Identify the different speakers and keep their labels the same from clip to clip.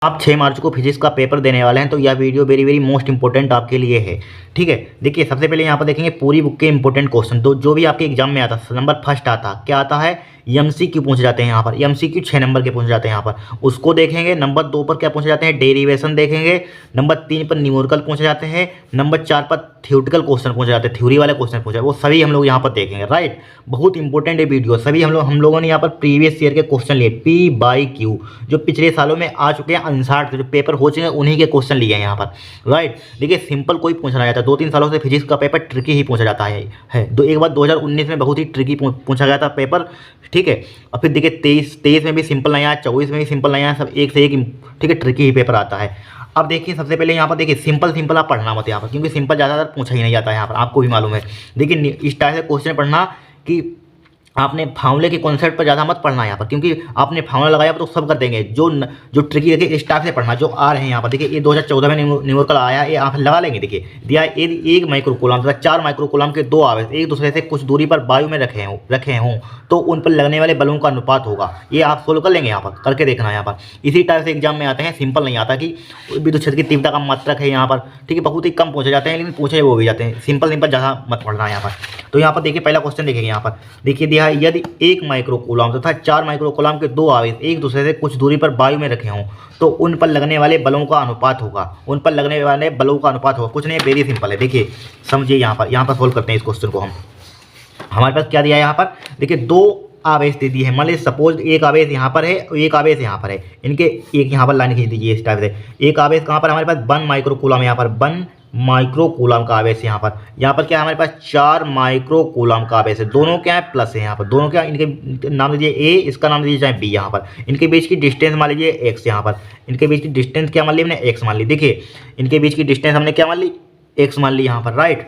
Speaker 1: आप 6 मार्च को फिजिक्स का पेपर देने वाले हैं तो यह video very very most important आपके लिए है। ठीक है, देखिए सबसे पहले यहाँ पर देखेंगे पूरी बुक के इंपॉर्टेंट क्वेश्चन तो जो भी आपके एग्जाम में आता नंबर फर्स्ट आता क्या आता है एमसीक्यू पूछे जाते हैं। यहाँ पर एमसीक्यू 6 नंबर के पूछे जाते हैं। यहाँ पर उसको देखेंगे। नंबर 2 पर क्या पूछे जाते हैं डेरिवेशन देखेंगे। नंबर 3 पर न्यूमेरिकल पूछे जाते हैं। नंबर 4 पर थ्योरेटिकल क्वेश्चन पूछे जाते हैं, थ्योरी वाले क्वेश्चन पूछे वो सभी हम लोग यहाँ पर देखेंगे। राइट, बहुत इंपॉर्टेंट है वीडियो। सभी हम लोगों ने यहाँ पर प्रीवियस ईयर के क्वेश्चन लिए पी बाई क्यू जो पिछले सालों में आ चुके हैं आंसर जो पेपर हो चुके हैं उन्हीं के क्वेश्चन लिए हैं यहाँ पर। राइट, देखिए सिंपल कोई पूछना जाता है। 2-3 सालों से फिजिक्स का पेपर ट्रिकी ही पूछा जाता है। एक बार 2019 में बहुत ही ट्रिकी पूछा गया था पेपर। ठीक है, और फिर देखिए 23 में भी सिंपल नहीं आया, 24 में भी सिंपल नहीं आया, सब एक से एक ठीक है ट्रिकी ही पेपर आता है। अब देखिए सबसे पहले यहाँ पर देखिए सिंपल आप पढ़ना मत यहाँ पर, क्योंकि सिंपल ज़्यादातर पूछा ही नहीं जाता है यहाँ पर, आपको भी मालूम है। देखिए इस टाइप से क्वेश्चन पढ़ना कि आपने फार्मूले के कॉन्सेप्ट पर ज़्यादा मत पढ़ना यहाँ पर, क्योंकि आपने फार्मूला लगाया तो सब कर देंगे। जो ट्रिकी देखिए इस टाइप से पढ़ना जो आ रहे हैं यहाँ पर। देखिए ये 2014 में न्यूमेरिकल आया, ये आप लगा लेंगे। देखिए दिया है 1 माइक्रोकूलम तथा 4 माइक्रोकूलम के 2 आवेश एक दूसरे से कुछ दूरी पर वायु में रखे हों तो उन पर लगने वाले बलों का अनुपात होगा। ये आप सोल्व कर लेंगे यहाँ पर, करके देखना यहाँ पर। इसी टाइप से एग्जाम में आते हैं, सिंपल नहीं आता कि विद्युत क्षेत्र की तीव्रता का मात्रक है यहाँ पर। ठीक है, बहुत ही कम पूछे जाते हैं, लेकिन पूछे वो भी जाते हैं। सिंपल ज़्यादा मत पढ़ना है यहाँ पर। तो यहाँ पर देखिए पहला क्वेश्चन देखेंगे यहाँ पर। देखिए दिया है यदि 1 माइक्रोकूलम तथा 4 माइक्रोकूलम के 2 आवेश एक दूसरे से कुछ दूरी पर वायु में रखे हों तो उन पर लगने वाले बलों का अनुपात होगा। उन पर लगने वाले बलों का अनुपात होगा। कुछ नहीं, वेरी सिंपल है। देखिए समझिए यहाँ पर सोल्व करते हैं इस क्वेश्चन को हम। हमारे पास क्या दिया है यहाँ पर, देखिए 2 आवेश दे दिए हैं। मान लीजिए सपोज एक आवेश यहाँ पर है और एक आवेश यहाँ पर है। इनके एक यहाँ पर लाइन खींच दीजिए इस टाइप से। एक आवेश कहाँ पर हमारे पास 1 माइक्रोकूलम, यहाँ पर 1 माइक्रोकूलम का आवेश यहाँ पर क्या है हमारे पास 4 माइक्रोकूलम का आवेश है। दोनों क्या है प्लस है यहाँ पर। दोनों क्या, इनके नाम दीजिए ए, इसका नाम दीजिए चाहे बी। यहाँ पर इनके बीच की डिस्टेंस मान लीजिए एक्स। यहाँ पर इनके बीच की डिस्टेंस क्या मान ली हमने, एक्स मान ली। देखिए इनके बीच की डिस्टेंस हमने क्या मान ली, एक्स मान ली यहाँ पर। राइट,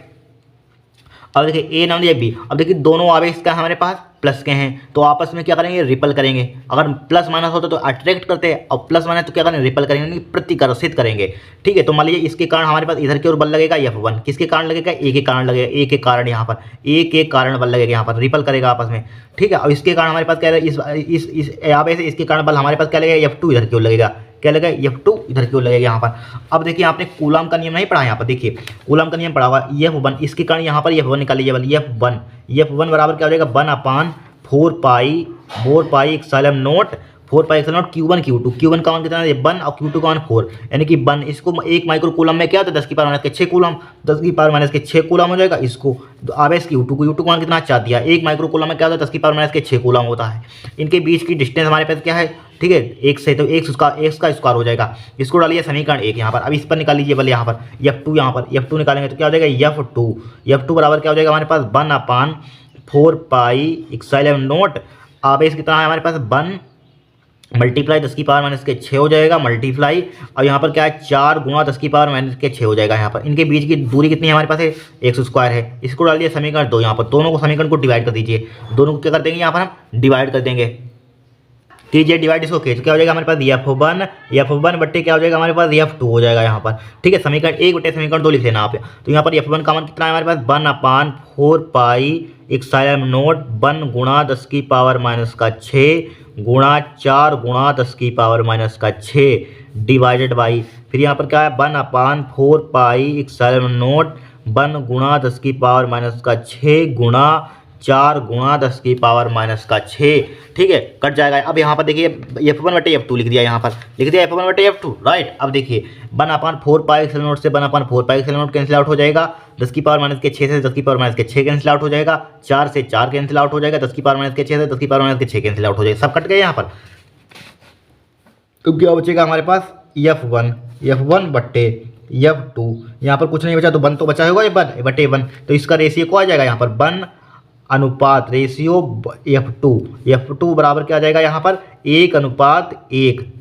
Speaker 1: अब देखिए ए नाम दिया बी। अब देखिए दोनों आवेश का हमारे पास प्लस के हैं तो आपस में क्या करेंगे, रिपल करेंगे। अगर प्लस माइनस होता तो अट्रैक्ट करते हैं, और प्लस माइनस तो क्या करेंगे, रिपल करेंगे, प्रतिकर्षित करेंगे। ठीक है, तो मान लीजिए इसके कारण हमारे पास इधर की ओर बल लगेगा F1। किसके कारण लगेगा, ए के कारण लगेगा। ए के कारण यहाँ पर ए के कारण बल लगेगा, यहाँ पर रिपल करेगा आपस में। ठीक है, और इसके कारण हमारे पास क्या लगेगा, इस आवेश से इसके कारण बल हमारे पास क्या लगेगा, F2 इधर की ओर लगेगा। क्या लगेगा, F2 इधर की ओर लगेगा यहाँ पर। अब देखिए आपने कूलम का नियम नहीं पढ़ा यहाँ पर। देखिए कूलम का नियम पढ़ा हुआ F1, इसके कारण यहाँ पर F1 निकाल लीजिए बल। F1 बराबर क्या हो जाएगा 1/4 pi epsilon not 4 pi epsilon not Q1 Q2। Q1 का मान कितना है 1 और Q2 का मान 4, यानी कि 1। इसको 1 माइक्रोकूलम में क्या होता है 10 की पावर माइनस के 6 कूलम, 10 की पावर माइनस के 6 कूलम हो जाएगा। इसको आवेश Q2 का मान कितना 4 दिया। 1 माइक्रोकूलम में क्या होता है 10 की पावर माइनस के 6 कूलम होता है। इनके बीच की डिस्टेंस हमारे पास क्या है, ठीक है, एक से तो एक्स का स्क्वायर हो जाएगा। इसको डालिए समीकरण 1 यहाँ पर। अब इस पर निकाल लीजिए बल यहाँ पर F2। यहाँ पर F2 निकालेंगे तो क्या हो जाएगा F2 बराबर क्या हो जाएगा हमारे पास 1/4 पाई एप्सिलॉन नॉट। आवेश कितना है हमारे पास 1 मल्टीप्लाई 10 की पावर माइनस के 6 हो जाएगा मल्टीप्लाई, और यहाँ पर क्या है 4 गुणा 10 की पावर माइनस के 6 हो जाएगा। यहाँ पर इनके बीच की दूरी कितनी है हमारे पास है x स्क्वायर है। इसको डालिए समीकरण 2 यहाँ पर। दोनों को समीकरण को डिवाइड कर दीजिए। दोनों को क्या कर देंगे यहाँ पर हम डिवाइड कर देंगे। कीजिए डिवाइड इसको तो क्या हो जाएगा हमारे पास F1 बट्टे क्या हो जाएगा हमारे पास F2 हो जाएगा यहाँ पर। ठीक है, समीकरण 1 बट्टे समीकरण 2 लिख लेना आप। तो यहाँ पर F1 का मान कितना है हमारे पास 1/4 पाई एप्सिलॉन नॉट 1 गुणा 10 की पावर माइनस का 6 गुणा 4 गुणा 10 की पावर माइनस का 6 डिवाइडेड बाई, फिर यहाँ पर क्या है 1/4 पाई एप्सिलॉन नॉट 1 गुणा 10 की पावर माइनस का 6 गुणा 4 गुणा 10 की पावर माइनस का 6। ठीक है, कट जाएगा। अब यहाँ पर देखिए F1 बटे F2 लिख दिया। यहाँ पर लिख दिया F1 बटे F2। राइट, अब देखिए 1/4 पाई एप्सिलॉन नॉट से 1/4 pi epsilon not cancel out हो जाएगा। 10 की पावर माइनस के 6 से 10 की पावर माइनस के 6 कैंसिल आउट हो जाएगा। 4 से 4 कैंसिल आउट हो जाएगा। 10 की पावर माइनस के 6 से 10 की पावर माइनस के 6 कैंसिल आउट हो जाएगा। सब कट गए यहाँ पर। तो क्या बचेगा हमारे पास F1 बट्टे F2। यहाँ पर कुछ नहीं बचा तो 1 तो बचा होगा 1 बटे 1, तो इसका रेशियो को आ जाएगा यहाँ पर 1 अनुपात रेशियो F2 बराबर क्या आ जाएगा यहाँ पर 1:1।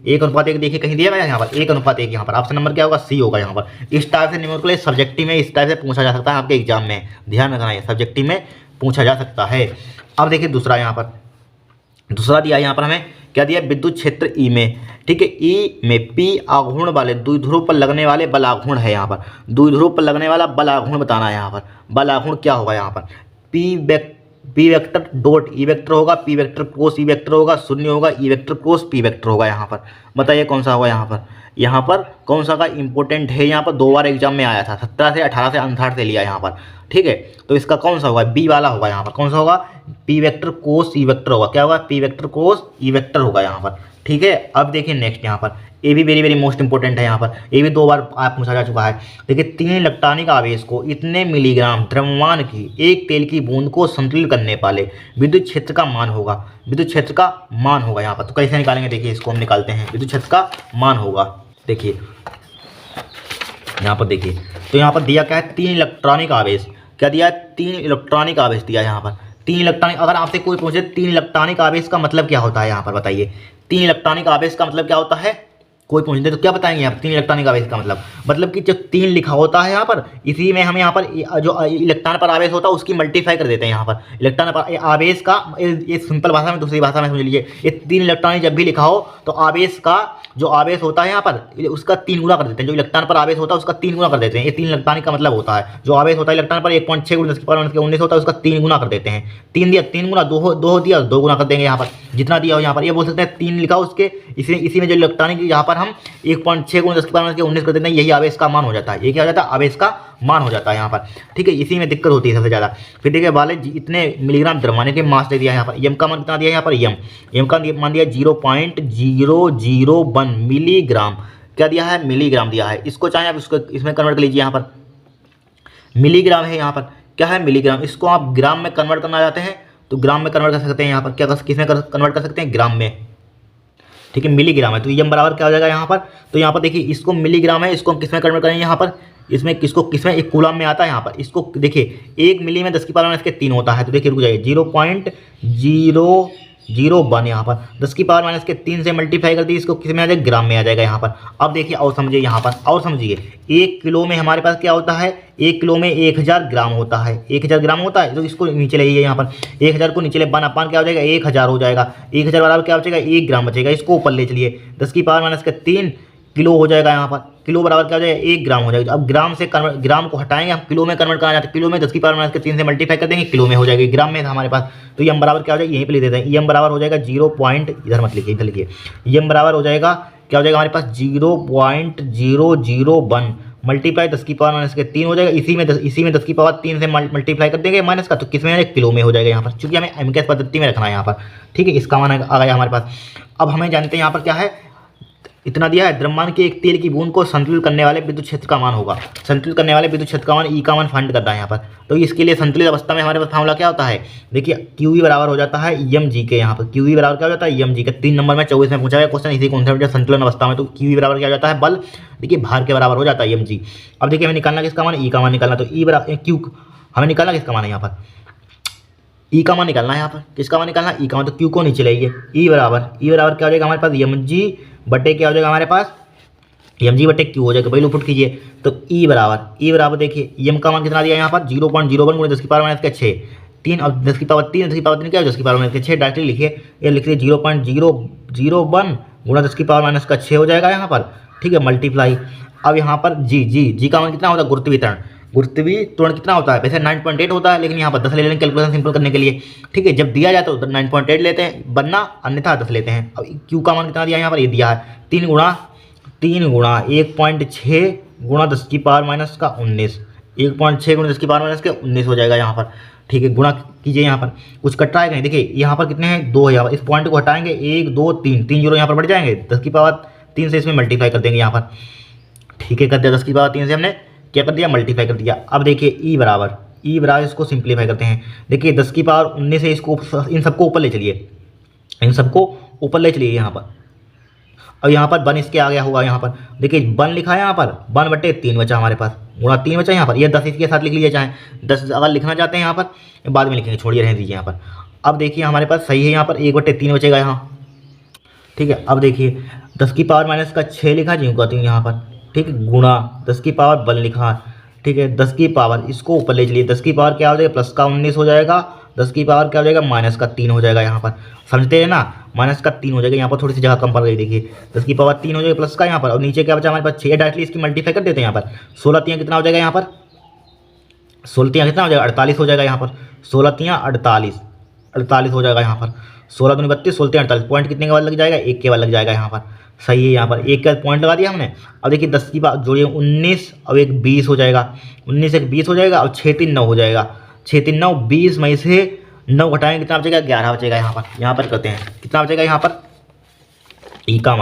Speaker 1: 1:1 देखिए कहीं दिया गया यहाँ पर 1:1। यहाँ पर ऑप्शन नंबर क्या होगा सी होगा। यहाँ पर इस टाइप से न्यूमेरिकल सब्जेक्टिव में इस टाइप से पूछा जा सकता है आपके एग्जाम में, ध्यान रखना है, सब्जेक्टिव में पूछा जा सकता है। अब देखिए दूसरा यहाँ पर दूसरा दिया यहाँ पर हमें क्या दिया, विद्युत क्षेत्र ई में। ठीक है, ई में पी आघूर्ण वाले द्विध्रुव पर लगने वाले बल आघूर्ण है। यहाँ पर द्विध्रुव पर लगने वाला बल आघूर्ण बताना है। यहाँ पर बल आघूर्ण क्या होगा, यहाँ पर P vector dot E vector होगा, P vector cross E vector होगा, शून्य होगा, E vector cross P vector होगा। यहाँ पर बताइए कौन सा होगा यहाँ पर, यहाँ पर कौन सा का इंपॉर्टेंट है। यहाँ पर 2 बार एग्जाम में आया था, 17 से 18 से 59 से लिया यहाँ पर, ठीक है। तो इसका कौन सा होगा, बी वाला होगा। यहाँ पर कौन सा होगा, पी वेक्टर कोस ई वेक्टर होगा। क्या होगा, पी वेक्टर कोस ई वेक्टर होगा यहाँ पर, ठीक है। अब देखिए नेक्स्ट यहाँ पर, ये भी वेरी वेरी मोस्ट इंपॉर्टेंट है। यहाँ पर ये भी 2 बार आप पूछा जा चुका है। देखिए 3 इलेक्ट्रॉनिक आवेश को इतने मिलीग्राम द्रव्यमान की एक तेल की बूंद को संतुलित करने वाले विद्युत क्षेत्र का मान होगा, विद्युत क्षेत्र का मान होगा। यहाँ पर तो कैसे निकालेंगे, देखिए इसको हम निकालते हैं, विद्युत क्षेत्र का मान होगा। देखिए यहाँ पर देखिए, तो यहाँ पर दिया क्या है, 3 इलेक्ट्रॉनिक आवेश। क्या दिया है, 3 इलेक्ट्रॉनिक आवेश दिया है यहाँ पर। 3 इलेक्ट्रॉनिक, अगर आपसे कोई पूछे 3 इलेक्ट्रॉनिक आवेश का मतलब क्या होता है, यहाँ पर बताइए 3 इलेक्ट्रॉनिक आवेश का मतलब क्या होता है, कोई पूछ दे तो क्या बताएंगे आप। 3 इलेक्ट्रॉनिक आवेश का मतलब कि जो 3 लिखा होता है यहाँ पर, इसी में हम यहाँ पर जो इलेक्ट्रॉन पर आवेश होता है उसकी मल्टीप्लाई कर देते हैं। यहाँ पर इलेक्ट्रॉन पर आवेश का, ये सिंपल भाषा में, दूसरी भाषा में समझ लीजिए, ये 3 इलेक्ट्रॉनिक जब भी लिखा हो तो आवेश का जो आवेश होता है यहाँ पर उसका 3 गुना कर देते हैं। जो इलेक्ट्रॉन पर आवेश होता है उसका 3 गुना कर देते हैं। ये 3 इलेक्ट्रॉनिक का मतलब होता है, जो आवेश होता है इलेक्ट्रॉन पर 1.6 × 10⁻19 होता है, उसका 3 गुना कर देते हैं। 3 दिया 3 गुना, 2 दिया 2 गुना कर देंगे। यहाँ पर जितना दिया हो यहाँ पर, ये बोल सकते हैं 3 लिखा हो उसके, इसी में जो इलेक्ट्रॉनिक यहाँ पर हम 1.6 × 10⁻19 कर देते हैं, यही आवेश का मान हो जाता है। ये क्या हो जाता है, आवेश का मान हो जाता है यहाँ पर, ठीक है। इसी में दिक्कत होती है सबसे ज़्यादा। फिर देखिए वाले इतने मिलीग्राम द्रव्यमान के मास दे दिया यहाँ पर। यम का मान कितना दिया यहाँ पर, यम का मान दिया 0.001 मिलीग्राम। क्या दिया है, मिलीग्राम दिया है। इसको चाहे आप इसको इसमें कन्वर्ट कर लीजिए। यहाँ पर मिलीग्राम है, यहाँ पर क्या है, मिलीग्राम। इसको आप ग्राम में कन्वर्ट करना चाहते हैं तो ग्राम में कन्वर्ट कर सकते हैं। यहाँ पर क्या किसमें कन्वर्ट कर सकते हैं, ग्राम में, ठीक है। मिलीग्राम है तो यम बराबर क्या हो जाएगा यहाँ पर, तो यहाँ पर देखिए इसको मिलीग्राम है, इसको हम किसमें कन्वर्ट करेंगे यहाँ पर, इसमें किसको किसमें, एक कूलम में आता है यहाँ पर। इसको देखिए 1 मिली में 10⁻³ होता है, तो देखिए रुक जाइए 0.001 यहाँ पर 10⁻³ से मल्टीप्लाई कर दी, इसको किस में आ जाएगा, ग्राम में आ जाएगा यहाँ पर। अब देखिए और समझिए यहाँ पर, और समझिए 1 किलो में हमारे पास क्या होता है, 1 किलो में 1000 ग्राम होता है, 1000 ग्राम होता है। तो इसको नीचे ले लीजिए यहाँ पर, 1000 को नीचे ले, 1/, क्या हो जाएगा, 1000 हो जाएगा। 1000 बराबर क्या बचेगा, 1 ग्राम बचेगा। इसको ऊपर ले चलिए, 10⁻³ किलो हो जाएगा यहाँ पर। किलो बराबर क्या हो जाएगा, 1 ग्राम हो जाएगा। अब ग्राम से ग्राम को हटाएंगे, हम किलो में कन्वर्ट करना चाहते हैं। किलो में 10⁻³ से मल्टीप्लाई कर देंगे, किलो में हो जाएगी, ग्राम में था हमारे पास। तो यम बराबर क्या हो जाएगा, यहीं पे ले देते हैं। यम बराबर हो जाएगा 0. इधर मत लिखिए, इधर लिखिए। यम बराबर हो जाएगा, क्या हो जाएगा हमारे पास, 0.001 मल्टीप्लाई 10⁻³ हो जाएगा। इसी में 10⁻³ से मल्टीप्लाई कर देंगे माइनस का, तो किस में, किलो में हो जाएगा यहाँ पर, क्योंकि हमें एमकेएस पद्धति में रखना है यहाँ पर, ठीक है। इसका मान आ गया हमारे पास। अब हमें जानते हैं यहाँ पर क्या है, इतना दिया है, द्रव्यमान की एक तेल की बूंद को संतुलित करने वाले विद्युत क्षेत्र का मान होगा। संतुलित करने वाले विद्युत क्षेत्र का मान, ई का मान फाइंड करना है यहाँ पर। तो इसके लिए संतुलित अवस्था में हमारे पास फार्मूला क्या होता है, देखिए QE बराबर हो जाता है mg के। यहाँ पर QE बराबर क्या हो जाता है, mg के। 3 नंबर में 24 में पूछा गया क्वेश्चन इसी कॉन्सेप्ट, संतुलन अवस्था में। तो QE बराबर क्या हो जाता है, बल, देखिए भार के बराबर हो जाता है mg। अब देखिए हमें निकालना किसका मान, ई का मान निकालना। तो ई बराबर Q, हमें निकालना किसका मान है यहाँ पर, ई का मान निकालना है यहाँ पर। किसका मान निकालना, ई का मान। तो Q को नीचे लाइए, ई बराबर क्या हो जाएगा हमारे पास, mg बटे क्या हो जाएगा हमारे पास, mg बटे Q हो जाएगा। पहले पुट कीजिए, तो ई बराबर देखिए यम का मान कितना दिया यहाँ पर, 0.01 × 10⁻⁶। 3 अब 10⁻³ क्या है, 10⁻⁶ डायरेक्टली लिखिए, ये लिखिए 0.001 × 10⁻⁶ हो जाएगा यहाँ पर, ठीक है, मल्टीप्लाई। अब यहाँ पर जी का मान कितना होता है, गुरुत्वीय कितना होता है, वैसे 9.8 होता है, लेकिन यहाँ पर 10 ले लेंगे कैलकुलेशन सिंपल करने के लिए, ठीक है। जब दिया जाए तो 9.8 लेते हैं, वरना अन्यथा 10 लेते हैं। अब Q का मान कितना दिया यहाँ पर, ये दिया है 3 गुणा 1.6 × 10⁻⁻19, 1.6 × 10⁻⁻19 हो जाएगा यहाँ पर, ठीक है। गुणा कीजिए, यहाँ पर कुछ कट रहा है कहीं, देखिए यहाँ पर कितने हैं, 2 है यहाँ पर। इस पॉइंट को हटाएंगे, 1 2 3 जीरो यहाँ पर बढ़ जाएंगे, 10⁻³ से इसमें मल्टीप्लाई कर देंगे यहाँ पर, ठीक है। कर दिया 10⁻³ से हमने क्या कर दिया, मल्टीप्लाई कर दिया। अब देखिए ई बराबर इसको सिंप्लीफाई करते हैं। देखिए 10⁻19 से इसको, इन सबको ऊपर ले चलिए, यहाँ पर। अब यहाँ पर 1 इसके आ गया होगा, यहाँ पर देखिए 1 लिखा है, यहाँ पर 1/3 बचा हमारे पास, गुणा 3 बचा यहाँ पर। ये 10 इसके साथ लिख लीजिए, चाहे 10 अगर लिखना चाहते हैं यहाँ पर, बाद में लिखेंगे, छोड़िए, रहने दीजिए यहाँ पर। अब देखिए हमारे पास सही है, यहाँ पर 1/3 बचेगा यहाँ, ठीक है। अब देखिए 10⁻⁻6 लिखा जी यहाँ पर, ठीक है, गुणा 10⁻1 लिखा, ठीक है। 10⁻, इसको ऊपर ले चलिए, 10⁻ क्या हो जाएगा, +19 हो जाएगा। 10⁻ क्या हो जाएगा, -3 हो जाएगा यहाँ पर, समझते हैं ना, -3 हो जाएगा। यहाँ पर थोड़ी सी जगह कम पड़ गई, देखिए 10⁻3 हो जाएगा प्लस का यहाँ पर, और नीचे क्या बचा हमारे पास 6, डायरेक्टली इसकी मल्टीप्लाई कर देते हैं यहाँ पर। 16 3 कितना हो जाएगा यहाँ पर, 16 तियाँ कितना हो जाएगा 48 हो जाएगा यहाँ पर, 16 तियाँ 48, 48 हो जाएगा यहाँ पर, 16 दूनी 32, 16 तियाँ 48, पॉइंट कितने के बाद लग जाएगा, 1 के बाद लग जाएगा यहाँ पर। सही है, यहाँ पर 1 का पॉइंट लगा दिया हमने। अब देखिए 10 की बात जोड़िए 19 और एक 20 हो जाएगा, 19 एक 20 हो जाएगा और 6 3 9 हो जाएगा, 6 3 9, 20 में से 9 घटाएंगे कितना बचेगा, 11 बचेगा यहाँ पर करते हैं कितना बचेगा यहाँ पर, ई का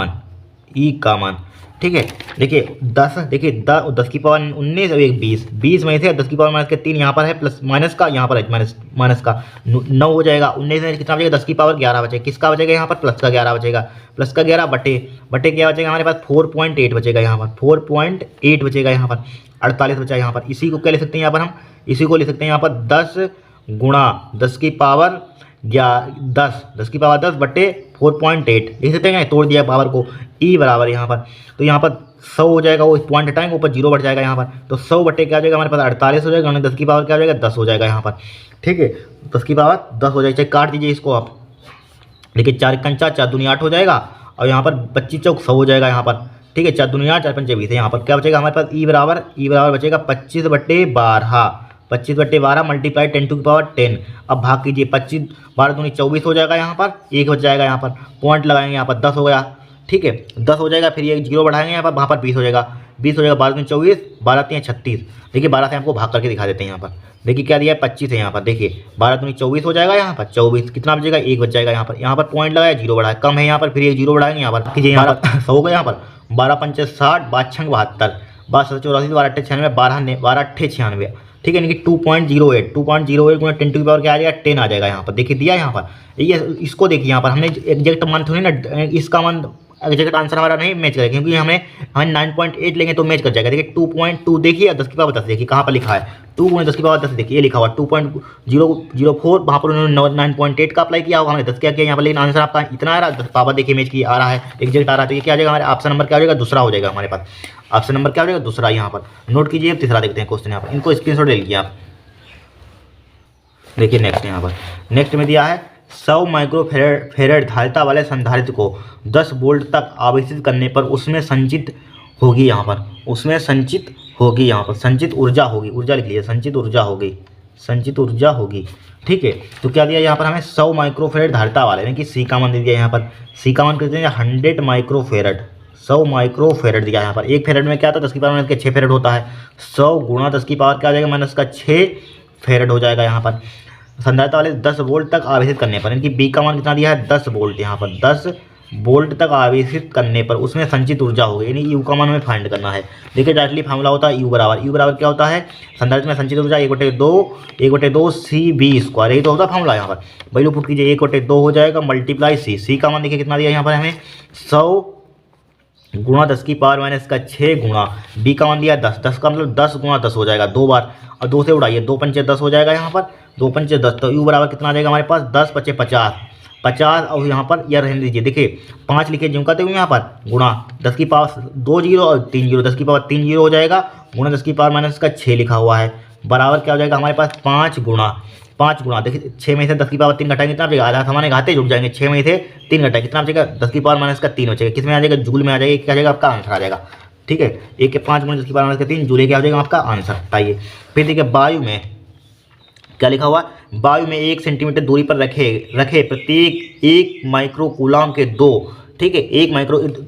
Speaker 1: मान। ठीक है, देखिए 10, देखिए 10 की पावर 19 और एक 20, 20 में से 10 की पावर माइनस के 3 यहाँ पर है, प्लस माइनस का यहाँ पर है माइनस का 9 हो जाएगा, 19 में कितना बचेगा, 10 की पावर 11 बचेगा, किसका बचेगा यहाँ पर, प्लस का 11 बचेगा, प्लस का 11 बटे क्या बचेगा हमारे पास 4.8 बचेगा यहाँ पर, 4.8 बचेगा यहाँ पर, 48 बचा यहाँ पर। इसी को क्या ले सकते हैं यहाँ पर हम, इसी को ले सकते हैं यहाँ पर 10 गुणा 10 की पावर 10 की पावर 10 बटे 4.8 लिख सकते हैं, तोड़ दिया पावर को, ई बराबर यहाँ पर, तो यहाँ पर 100 हो जाएगा, वो पॉइंट हटाएंगे ऊपर 0 बढ़ जाएगा यहाँ पर, तो 100 बटे क्या हो जाएगा हमारे पास 48 हो जाएगा, 10 की पावर क्या हो जाएगा 10 हो जाएगा यहाँ पर। ठीक है, 10 की पावर 10 हो जाएगा, चाहे काट दीजिए इसको आप, देखिए 4 कंचा 4 दूनी 8 हो जाएगा और यहाँ पर 25 चौक 100 हो जाएगा यहाँ पर। ठीक है, 4 दूनी 8 4 पंचे 20 है, यहाँ पर क्या बचेगा हमारे पास, ई बराबर बचेगा 25 बटे 12, 25 बटे 12 मल्टीप्लाई 10 टू की पावर 10। अब भाग कीजिए, 25 12 दूनी 24 हो जाएगा यहाँ पर, 1 बच जाएगा यहाँ पर, पॉइंट लगाएंगे यहाँ पर 10 हो गया। ठीक है, 10 हो जाएगा, फिर ये 0 बढ़ाएंगे यहाँ पर, वहाँ पर 20 हो जाएगा, 20 हो जाएगा, 12 दूनी 24, 12 3 36। देखिए 12 से हमको भाग करके दिखा देते हैं यहाँ पर, देखिए क्या दिया है 25 है यहाँ पर, देखिए 12 दूनी 24 हो जाएगा यहाँ पर, 24 कितना बचेगा 1 बच जाएगा यहाँ पर पॉइंट लगाया 0 बढ़ाया, कम है यहाँ पर, फिर ये 0 बढ़ाएंगे यहाँ पर, कीजिए यहाँ पर 100 हो गया यहाँ पर, 12 पंचे 60, 5 छंग 72, 12 84, 12 अट्ठे 96, 12 अट्ठे 96। ठीक है, यानी कि 2.08 गुणा 10 की पावर क्या आ जाएगा 10 आ जाएगा यहाँ पर, देखिए दिया यहाँ पर। ये इसको देखिए यहाँ पर हमने एग्जैक्ट मान थोड़ी ना, इसका मान एग्जैक्ट आंसर हमारा नहीं मैच करेगा, क्योंकि हमें 9.8 लेंगे तो मैच कर जाएगा। देखिए 2.2 देखिए, 10 की पावर 10 देखिए कहाँ पर लिखा है, 2 गुणे 10 की पावर 10 देखिए ये लिखा हुआ 2.004, वहाँ पर उन्होंने 9.8 का अप्लाई किया होगा, हमने 10 क्या किया यहाँ पर, लेकिन आंसर आपका इतना आ रहा है, 10 पावर देखिए मैच की आ रहा है, एग्जैक्ट आ रहा है, तो ये क्या आ जाएगा हमारे ऑप्शन नंबर क्या हो जाएगा, दूसरा हो जाएगा हमारे पास, ऑप्शन नंबर क्या हो जाएगा दूसरा। यहाँ पर नोट कीजिए, तीसरा देखते हैं क्वेश्चन यहाँ पर, इनको स्क्रीनशॉट ले लीजिए आप। देखिए नेक्स्ट यहाँ पर, नेक्स्ट में दिया है 100 माइक्रोफेरेड धारिता वाले संधारित्र को 10 वोल्ट तक आवेशित करने पर उसमें संचित होगी, यहाँ पर उसमें संचित होगी, यहाँ पर संचित ऊर्जा होगी, ऊर्जा लिख लीजिए, संचित ऊर्जा होगी। ठीक है, तो क्या दिया यहाँ पर हमें 100 माइक्रोफेरेड धारिता वाले, यानी कि सी का मान दे दिया यहाँ पर, सी का मान कहते हैं 100 माइक्रोफेरेड, 100 माइक्रोफेरेड दिया यहाँ पर। एक फेरेड में क्या था, 10 की पावर माइनस के 6 फेरेड होता है, 100 गुणा 10 की पावर क्या आ जाएगा माइनस का 6 फेरेड हो जाएगा यहाँ पर। संधारिता वाले 10 वोल्ट तक आवेशित करने पर, इनकी बी का मान कितना दिया है 10 वोल्ट, यहाँ पर 10 वोल्ट तक आवेशित करने पर उसमें संचित ऊर्जा होगी, यानी यू का मान हमें फाइंड करना है। देखिए डायरेक्टली फार्मूला होता है यू बराबर क्या होता है, संधारित्र में संचित ऊर्जा 1/2 CV², यही तो होता है फार्मूला। यहाँ पर वैल्यू पुट कीजिए, 1/2 हो जाएगा मल्टीप्लाई सी का मान देखिए कितना दिया यहाँ पर हमें 100 गुणा 10 की पावर माइनस का 6 गुणा बी का मान दिया 10 का मतलब 10 गुणा 10 हो जाएगा 2 बार, और 2 से उड़ाइए, 2 पंचे 10 हो जाएगा यहाँ पर, 2 पंचे 10, तो यू बराबर कितना आ जाएगा हमारे पास 10 पचे 50, और यहाँ पर यह रहने दीजिए, देखिए 5 लिखे जिम करते हुए यहाँ पर गुणा 10 की पावर 2 जीरो और 3 जीरो, 10 की पावर 3 जीरो हो जाएगा, गुणा 10 की पावर माइनस का 6 लिखा हुआ है, बराबर क्या हो जाएगा हमारे पास 5 गुणा देखिए 6 में से 10 की पावर 3 घटाएंगे कितना बचेगा, आधा हमारे घाते जुड़ जाएंगे, 6 में से 3 घटाएंगे कितना बचेगा 10 की पावर माइनस का 3 बचेगा, किस में आ जाएगा जूल में आ जाएगा, क्या आ जाएगा आपका आंसर आ जाएगा। ठीक है, 1 के 5 गुणा 10 की पावर माइनस का 3 जूल क्या हो जाएगा आपका आंसर, बताइए। फिर देखिए वायु में क्या लिखा हुआ, वायु में 1 सेंटीमीटर दूरी पर रखे प्रत्येक 1 माइक्रोकूलम के 2, ठीक है 1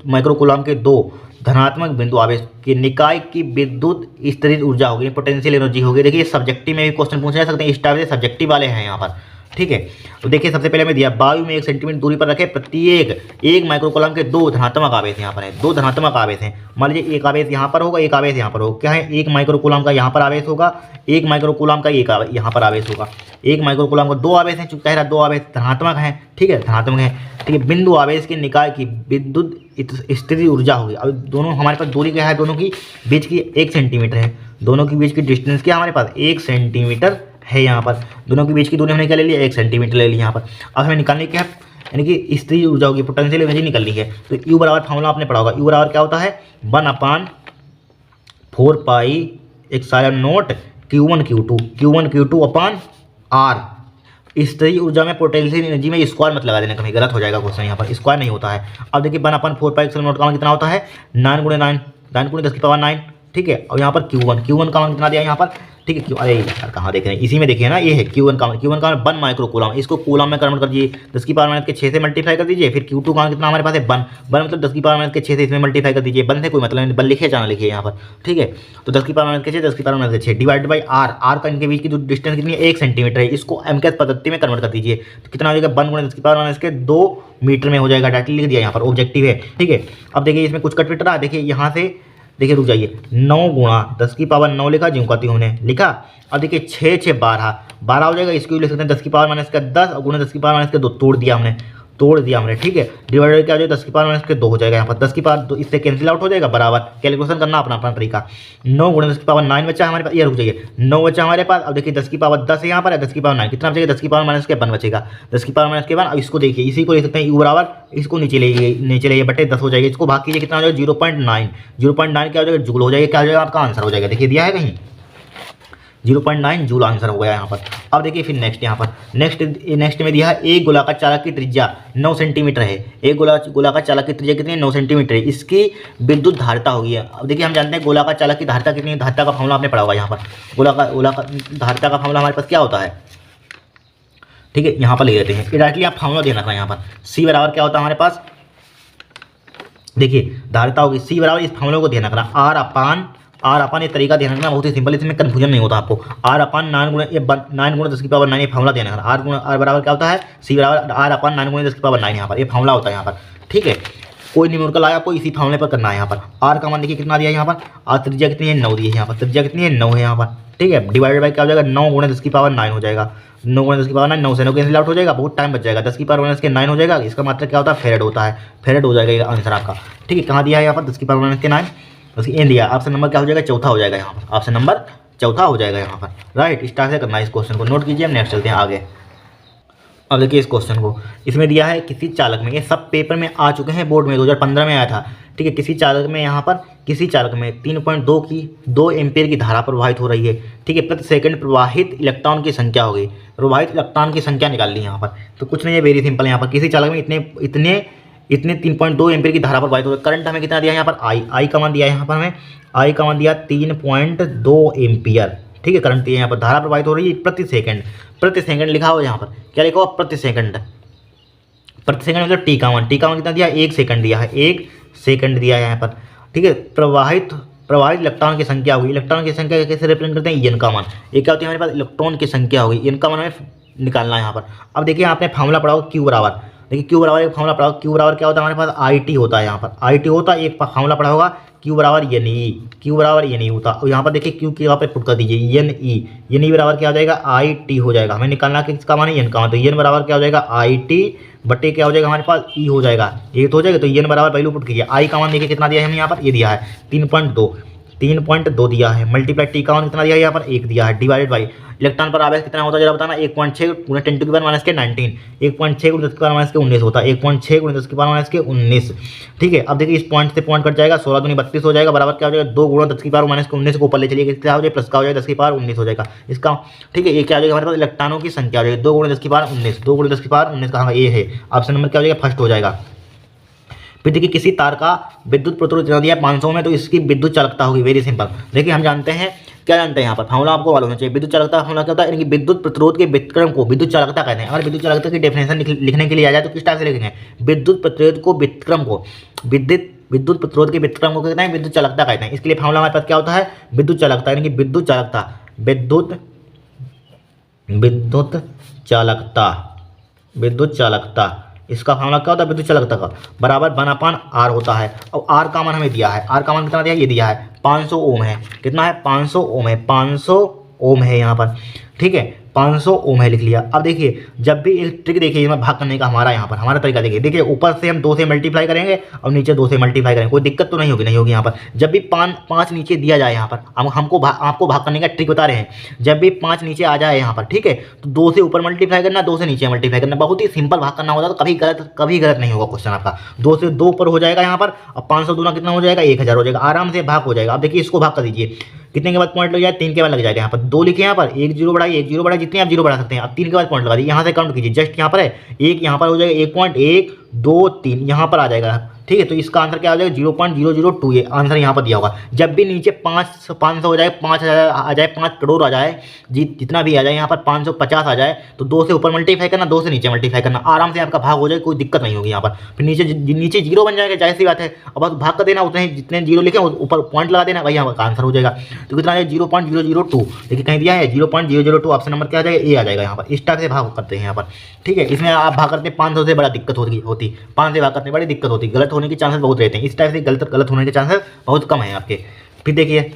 Speaker 1: माइक्रोकूलम के 2 धनात्मक बिंदु आवेश के निकाय की विद्युत स्तरित ऊर्जा होगी, पोटेंशियल एनर्जी होगी। देखिए सब्जेक्टिव में भी क्वेश्चन पूछे जा सकते हैं, इस टाइप से सब्जेक्टिव वाले हैं यहाँ पर। ठीक है, तो देखिए सबसे पहले मैं दिया वायु में 1 सेंटीमीटर दूरी पर रखे प्रत्येक 1 माइक्रोकूलम के 2 धनात्मक आवेश यहाँ पर है, 2 धनात्मक आवेश हैं। मान लीजिए एक आवेश यहाँ पर होगा, एक आवेश यहाँ पर होगा, क्या है 1 माइक्रोकूलम का यहाँ पर आवेश होगा, 1 माइक्रोकूलम का यहाँ पर आवेश होगा, 1 माइक्रोकूलम का 2 आवेश हैं, चूंकि कह रहा 2 आवेश धनात्मक हैं, ठीक है धनात्मक है। ठीक है, बिंदु आवेश के निकाय की विद्युत स्थिति ऊर्जा होगी। अब दोनों हमारे पास दूरी क्या है, दोनों की बीच की 1 सेंटीमीटर है, दोनों के बीच की डिस्टेंस क्या हमारे पास 1 सेंटीमीटर है। यहाँ पर दोनों के बीच की दूरी हमने क्या ले लिया 1 सेंटीमीटर ले लिया यहाँ पर। अब हमें निकालनी क्या है, यानी कि स्थिति ऊर्जा होगी, पोटेंशियल एनर्जी निकलनी है। तो यू बराबर फार्मूला आपने पढ़ा होगा, यू बराबर क्या होता है 1/4 pi epsilon not Q1 upon R। स्थिति ऊर्जा में पोटेंशियल एनर्जी में स्क्वायर मत लगा देना, कहीं गलत हो जाएगा क्वेश्चन, यहाँ पर स्क्वायर नहीं होता है। अब देखिए 1/4 पाई एप्सिलॉन नॉट का मान कितना होता है 9 × 10 की पावर 9, ठीक है। और यहाँ पर Q1 का मान कितना दिया यहाँ पर, ठीक है। अरे यार कहाँ देख रहे हैं, इसी में देखिए ना, ये है Q1 का मान 1 माइक्रो कूलम। इसको कूलम में कन्वर्ट कर दीजिए, 10 की पावर -6 से मल्टीप्लाई कर दीजिए। फिर Q2 का मान कितना हमारे पास है 1 मतलब 10 की पावर -6 से इसमें मल्टीप्लाई कर दीजिए। 1 से कोई मतलब नहीं, 1 लिखिए जाना लिखिए यहाँ पर, ठीक है। तो 10 की पावर -6 10 की पावर -6 डिवाइड बाई आर का इनके बीच की जो डिस्टेंस कितनी है 1 सेंटीमीटर है। इसको एमकेएस पद्धति में कन्वर्ट कर दीजिए तो कितना हो जाएगा 1 × 10 की पावर -2 मीटर में हो जाएगा। डायरेक्टली लिख दिया यहाँ पर, ऑब्जेक्टिव है, ठीक है। अब देखिए इसमें कुछ कट रहा है, देखिए यहाँ से देखिए, रुक जाइए, 9 × 10 की पावर 9 लिखा, ज्यों कहती हमने लिखा। अब देखिए 6 6 12 हो जाएगा। इसको भी लिख सकते हैं 10 की पावर -10 और गुणा 10 की पावर -2 तोड़ दिया हमने, ठीक है। डिवाइडेड क्या हो जाएगा 10 की पावर -2 हो जाएगा यहाँ पर, 10 की पावर 2 इससे कैंसिल आउट हो जाएगा, बराबर कैलकुलेशन करना अपना अपना तरीका। 9 × 10 की पावर 9 बचा हमारे पास, ये रुक जाइए 9 बचा हमारे पास। अब देखिए 10 की पावर 10 यहाँ पर है, 10 की पावर 9 कितना बचेगा 10 की पावर -1 बचेगा, 10 की पावर -1। अब इसको देखिए, इसी को लिख सकते हैं u बराबर, इसको नीचे ले बटे 10 हो जाएगा। इसको भाग कीजिए कितना हो जाएगा 0.9 क्या हो जाएगा जूल हो जाएगा, क्या हो जाएगा आपका आंसर हो जाएगा। देखिए दिया है कहीं 0.9 जूल आंसर हो गया यहाँ पर। अब देखिए फिर नेक्स्ट यहाँ पर नेक्स्ट में दिया है एक गोलाकार चालक की त्रिज्या 9 सेंटीमीटर है। एक गोलाकार चालक की त्रिज्या कितनी है 9 सेंटीमीटर है। इसकी विद्युत धारिता होगी। अब देखिए हम जानते हैं गोलाकार चालक की धारिता कितनी है, धारिता का फॉर्मूला आपने पढ़ा होगा यहाँ पर। गोलाकार धारिता का फॉर्मूला हमारे पास क्या होता है, ठीक है, यहाँ पर ले लेते हैं। डायरेक्टली आप फॉर्मूला देना था यहाँ पर, C बराबर क्या होता है हमारे पास, देखिए धारिता होगी C बराबर, इस फॉर्मूले को ध्यान रखना आर अपन ये तरीका ध्यान रखना, बहुत ही सिंपल, इसमें कन्फ्यूजन नहीं होता आपको। आर अपन 9 × 10 की पावर 9 ये फॉर्मूला ध्यान रखना। आर बराबर क्या होता है C बराबर आर अपन 9 × 10 की पावर 9 यहाँ पर, ये फॉर्मूला होता है यहाँ पर, ठीक है। कोई न्यूमेरिकल आया आपको इसी फॉर्मूले पर करना है यहाँ पर। आर का मान देखिए कितना दिया है यहाँ पर, आर त्रिज्या कितनी है 9 दी है यहाँ पर, त्रिज्या कितनी है 9 है यहाँ पर, ठीक है। डिवाइडेड बाई क्या हो जाएगा 9 × 10 की पावर 9 हो जाएगा, 9 × 10 की पावर 9, 9 से 9 कैंसिल आउट हो जाएगा, बहुत टाइम बच जाएगा। 10 की पावर -9 हो जाएगा, इसका मतलब क्या होता है फेरेड होता है, फेरेड हो जाएगा ये आंसर आपका, ठीक है। कहाँ दिया है यहाँ पर 10 की पावर -9, उसकी एन दिया। ऑप्शन नंबर क्या हो जाएगा चौथा हो जाएगा यहाँ पर, ऑप्शन नंबर चौथा हो जाएगा यहाँ पर, राइट। स्टार्ट से करना है इस क्वेश्चन को, नोट कीजिए। हम नेक्स्ट चलते हैं आगे। अब देखिए इस क्वेश्चन को, इसमें दिया है किसी चालक में, ये सब पेपर में आ चुके हैं, बोर्ड में 2015 में आया था, ठीक है। किसी चालक में यहाँ पर 3.2 एम्पीयर की धारा प्रवाहित हो रही है, ठीक है। प्रति सेकंड प्रवाहित इलेक्ट्रॉन की संख्या होगी, प्रवाहित इलेक्ट्रॉन की संख्या निकाल ली यहाँ पर। तो कुछ नहीं है, वेरी सिंपल। यहाँ पर किसी चालक में इतने 3.2 एम्पीयर की धारा प्रवाहित हो रही है। करंट हमें कितना दिया है यहाँ पर, आई का मान दिया है यहाँ पर, हमें आई का मान दिया 3.2 एम्पीयर, ठीक है। करंट दिया यहाँ पर, धारा प्रवाहित हो रही है प्रति सेकंड लिखा हुआ यहाँ पर, क्या लिखा हुआ प्रति सेकंड मतलब टी का मान कितना दिया 1 सेकंड दिया है, 1 सेकंड दिया है यहाँ पर, ठीक है। प्रवाहित इलेक्ट्रॉन की संख्या होगी, इलेक्ट्रॉन की संख्या कैसे रिप्रेजेंट करते हैं, एन का मान, ये क्या होती है हमारे पास इलेक्ट्रॉन की संख्या होगी, एन का मान हमें निकालना है यहाँ पर। अब देखिए आपने फॉर्मूला पढ़ा होगा क्यू बराबर, देखिए क्यू बराबर एक फॉर्मूला पढ़ा होगा, क्यू बराबर क्या होता है हमारे पास IT होता है यहाँ पर, IT होता है, एक फॉर्मूला पढ़ा होगा क्यू बराबर NE होता। और यहाँ पर देखिए क्यू के यहाँ पर पुट कर दीजिए NE बराबर क्या हो जाएगा IT हो जाएगा। हमें निकालना किसका मान है, एन का मान, तो एन बराबर क्या हो जाएगा IT बटे क्या हो जाएगा हमारे पास E हो जाएगा, ये तो हो जाएगा। तो एन बराबर वैल्यू पुट कीजिए, आई का मान देखिए कितना दिया है हमें यहाँ पर, ये दिया है 3.2 दिया है, मल्टीप्लाई टी का मान कितना दिया है यहाँ पर 1 दिया है, डिवाइडेड बाई इलेक्ट्रॉन पर आवेश कितना होता है जरा बताना, 1.6 × 10⁻⁻⁹ 1.6 × 10⁻⁻�19 होता है, 1.6 × 10⁻⁻�19, ठीक है। अब देखिए इस पॉइंट से पॉइंट कट जाएगा, 16 दूनी 32 हो जाएगा, बराबर क्या हो जाएगा 2 × 10⁻⁻�19 को ऊपर ले चलिए, क्या हो जाएगा प्लस का हो जाएगा 10⁻19 हो जाएगा इसका, ठीक है। ये क्या हो जाएगा हमारे पास इलेक्ट्रॉनों की संख्या हो जाएगी 2 × 10⁻19 का ये है, ऑप्शन नंबर क्या हो जाएगा फर्स्ट हो जाएगा। फिर देखिए किसी तार का विद्युत प्रतिरोध दिया 500 में, तो इसकी विद्युत चालकता होगी, वेरी सिंपल। देखिए हम जानते हैं, क्या जानते हैं यहाँ पर फॉर्मूला आपको मालूम होना चाहिए। विद्युत चालकता फॉर्मूला क्या होता है, इनकी विद्युत प्रतिरोध के व्युत्क्रम को विद्युत चालकता कहते हैं। अगर विद्युत चालकता की डेफिनेशन लिखने के लिए आ जाए तो किस टाइप से लिखेंगे, विद्युत प्रतिरोध को व्युत्क्रम को विद्युत प्रतिरोध के व्युत्क्रम को कहते हैं विद्युत चालकता कहते हैं। इसके लिए फॉर्मूला हमारे पास क्या होता है, विद्युत चालकता, यानी कि विद्युत चालकता इसका फॉर्मूला क्या होता है विद्युत चालकता का, बराबर 1/r होता है। और r का मान हमें दिया है, r का मान कितना दिया है, ये दिया है 500 ओम है, कितना है 500 ओम है यहाँ पर, ठीक है 500 ओम है लिख लिया। अब देखिए जब भी एक ट्रिक देखिए इसमें भाग करने का हमारा तरीका देखिए ऊपर से हम 2 से मल्टीप्लाई करेंगे और नीचे 2 से मल्टीप्लाई करेंगे, कोई दिक्कत तो नहीं होगी यहाँ पर। जब भी 5 नीचे दिया जाए यहाँ पर, हम आपको भाग करने का ट्रिक बता रहे हैं, जब भी 5 नीचे आ जाए यहाँ पर, ठीक है, तो 2 से ऊपर मल्टीप्लाई करना, 2 से नीचे मल्टीप्लाई करना, बहुत ही सिंपल भाग करना होता है, तो कभी गलत नहीं होगा क्वेश्चन आपका। 2 से 2 ऊपर हो जाएगा यहाँ पर, अब 500 दूना कितना हो जाएगा 1000 हो जाएगा, आराम से भाग हो जाएगा। अब देखिए इसको भाग कर दीजिए, कितने के बाद पॉइंट लग जाए 3 के बाद लग जाएगा यहाँ पर, 2 लिखे यहाँ पर, 1 0 बढ़ाइए, 1 0 बढ़ाइए, जितने आप 0 बढ़ा सकते हैं। अब 3 के बाद पॉइंट लगा दीजिए, यहाँ से काउंट कीजिए, जस्ट यहाँ पर है 1, यहाँ पर हो जाएगा 1.1 2 3 यहाँ पर आ जाएगा। ठीक है, तो इसका आंसर क्या आ जाएगा 0.002, ये आंसर यहाँ पर दिया होगा। जब भी नीचे 500 हो जाए, 5000 आ जाए, 5 करोड़ आ जाए, जितना भी आ जाए यहाँ पर 550 आ जाए, तो 2 से ऊपर मल्टीप्लाई करना, 2 से नीचे मल्टीप्लाई करना, आराम से आपका भाग हो जाए, कोई दिक्कत नहीं होगी यहाँ पर। फिर नीचे जीरो बन जाएगा, जाहिर सी बात है। अब बस भाग कर देना, उतने जितने जीरो लिखे ऊपर पॉइंट लगा देना, वही यहाँ का आंसर हो जाएगा। तो कितना है 0.002, देखिए कहीं दिया है 0.002, ऑप्शन नंबर क्या आ जाएगा, ए आ जाएगा यहाँ पर। इस टाइप से भाग करते हैं यहाँ पर। ठीक है, इसमें आप भाग करते 500 से बड़ा दिक्कत होती 5 से भाग करते बड़ी दिक्कत होती, गलत होने के चांसेस बहुत रहते हैं। इस टाइप से गलत होने के चांसेस बहुत कम है आपके। फिर देखिए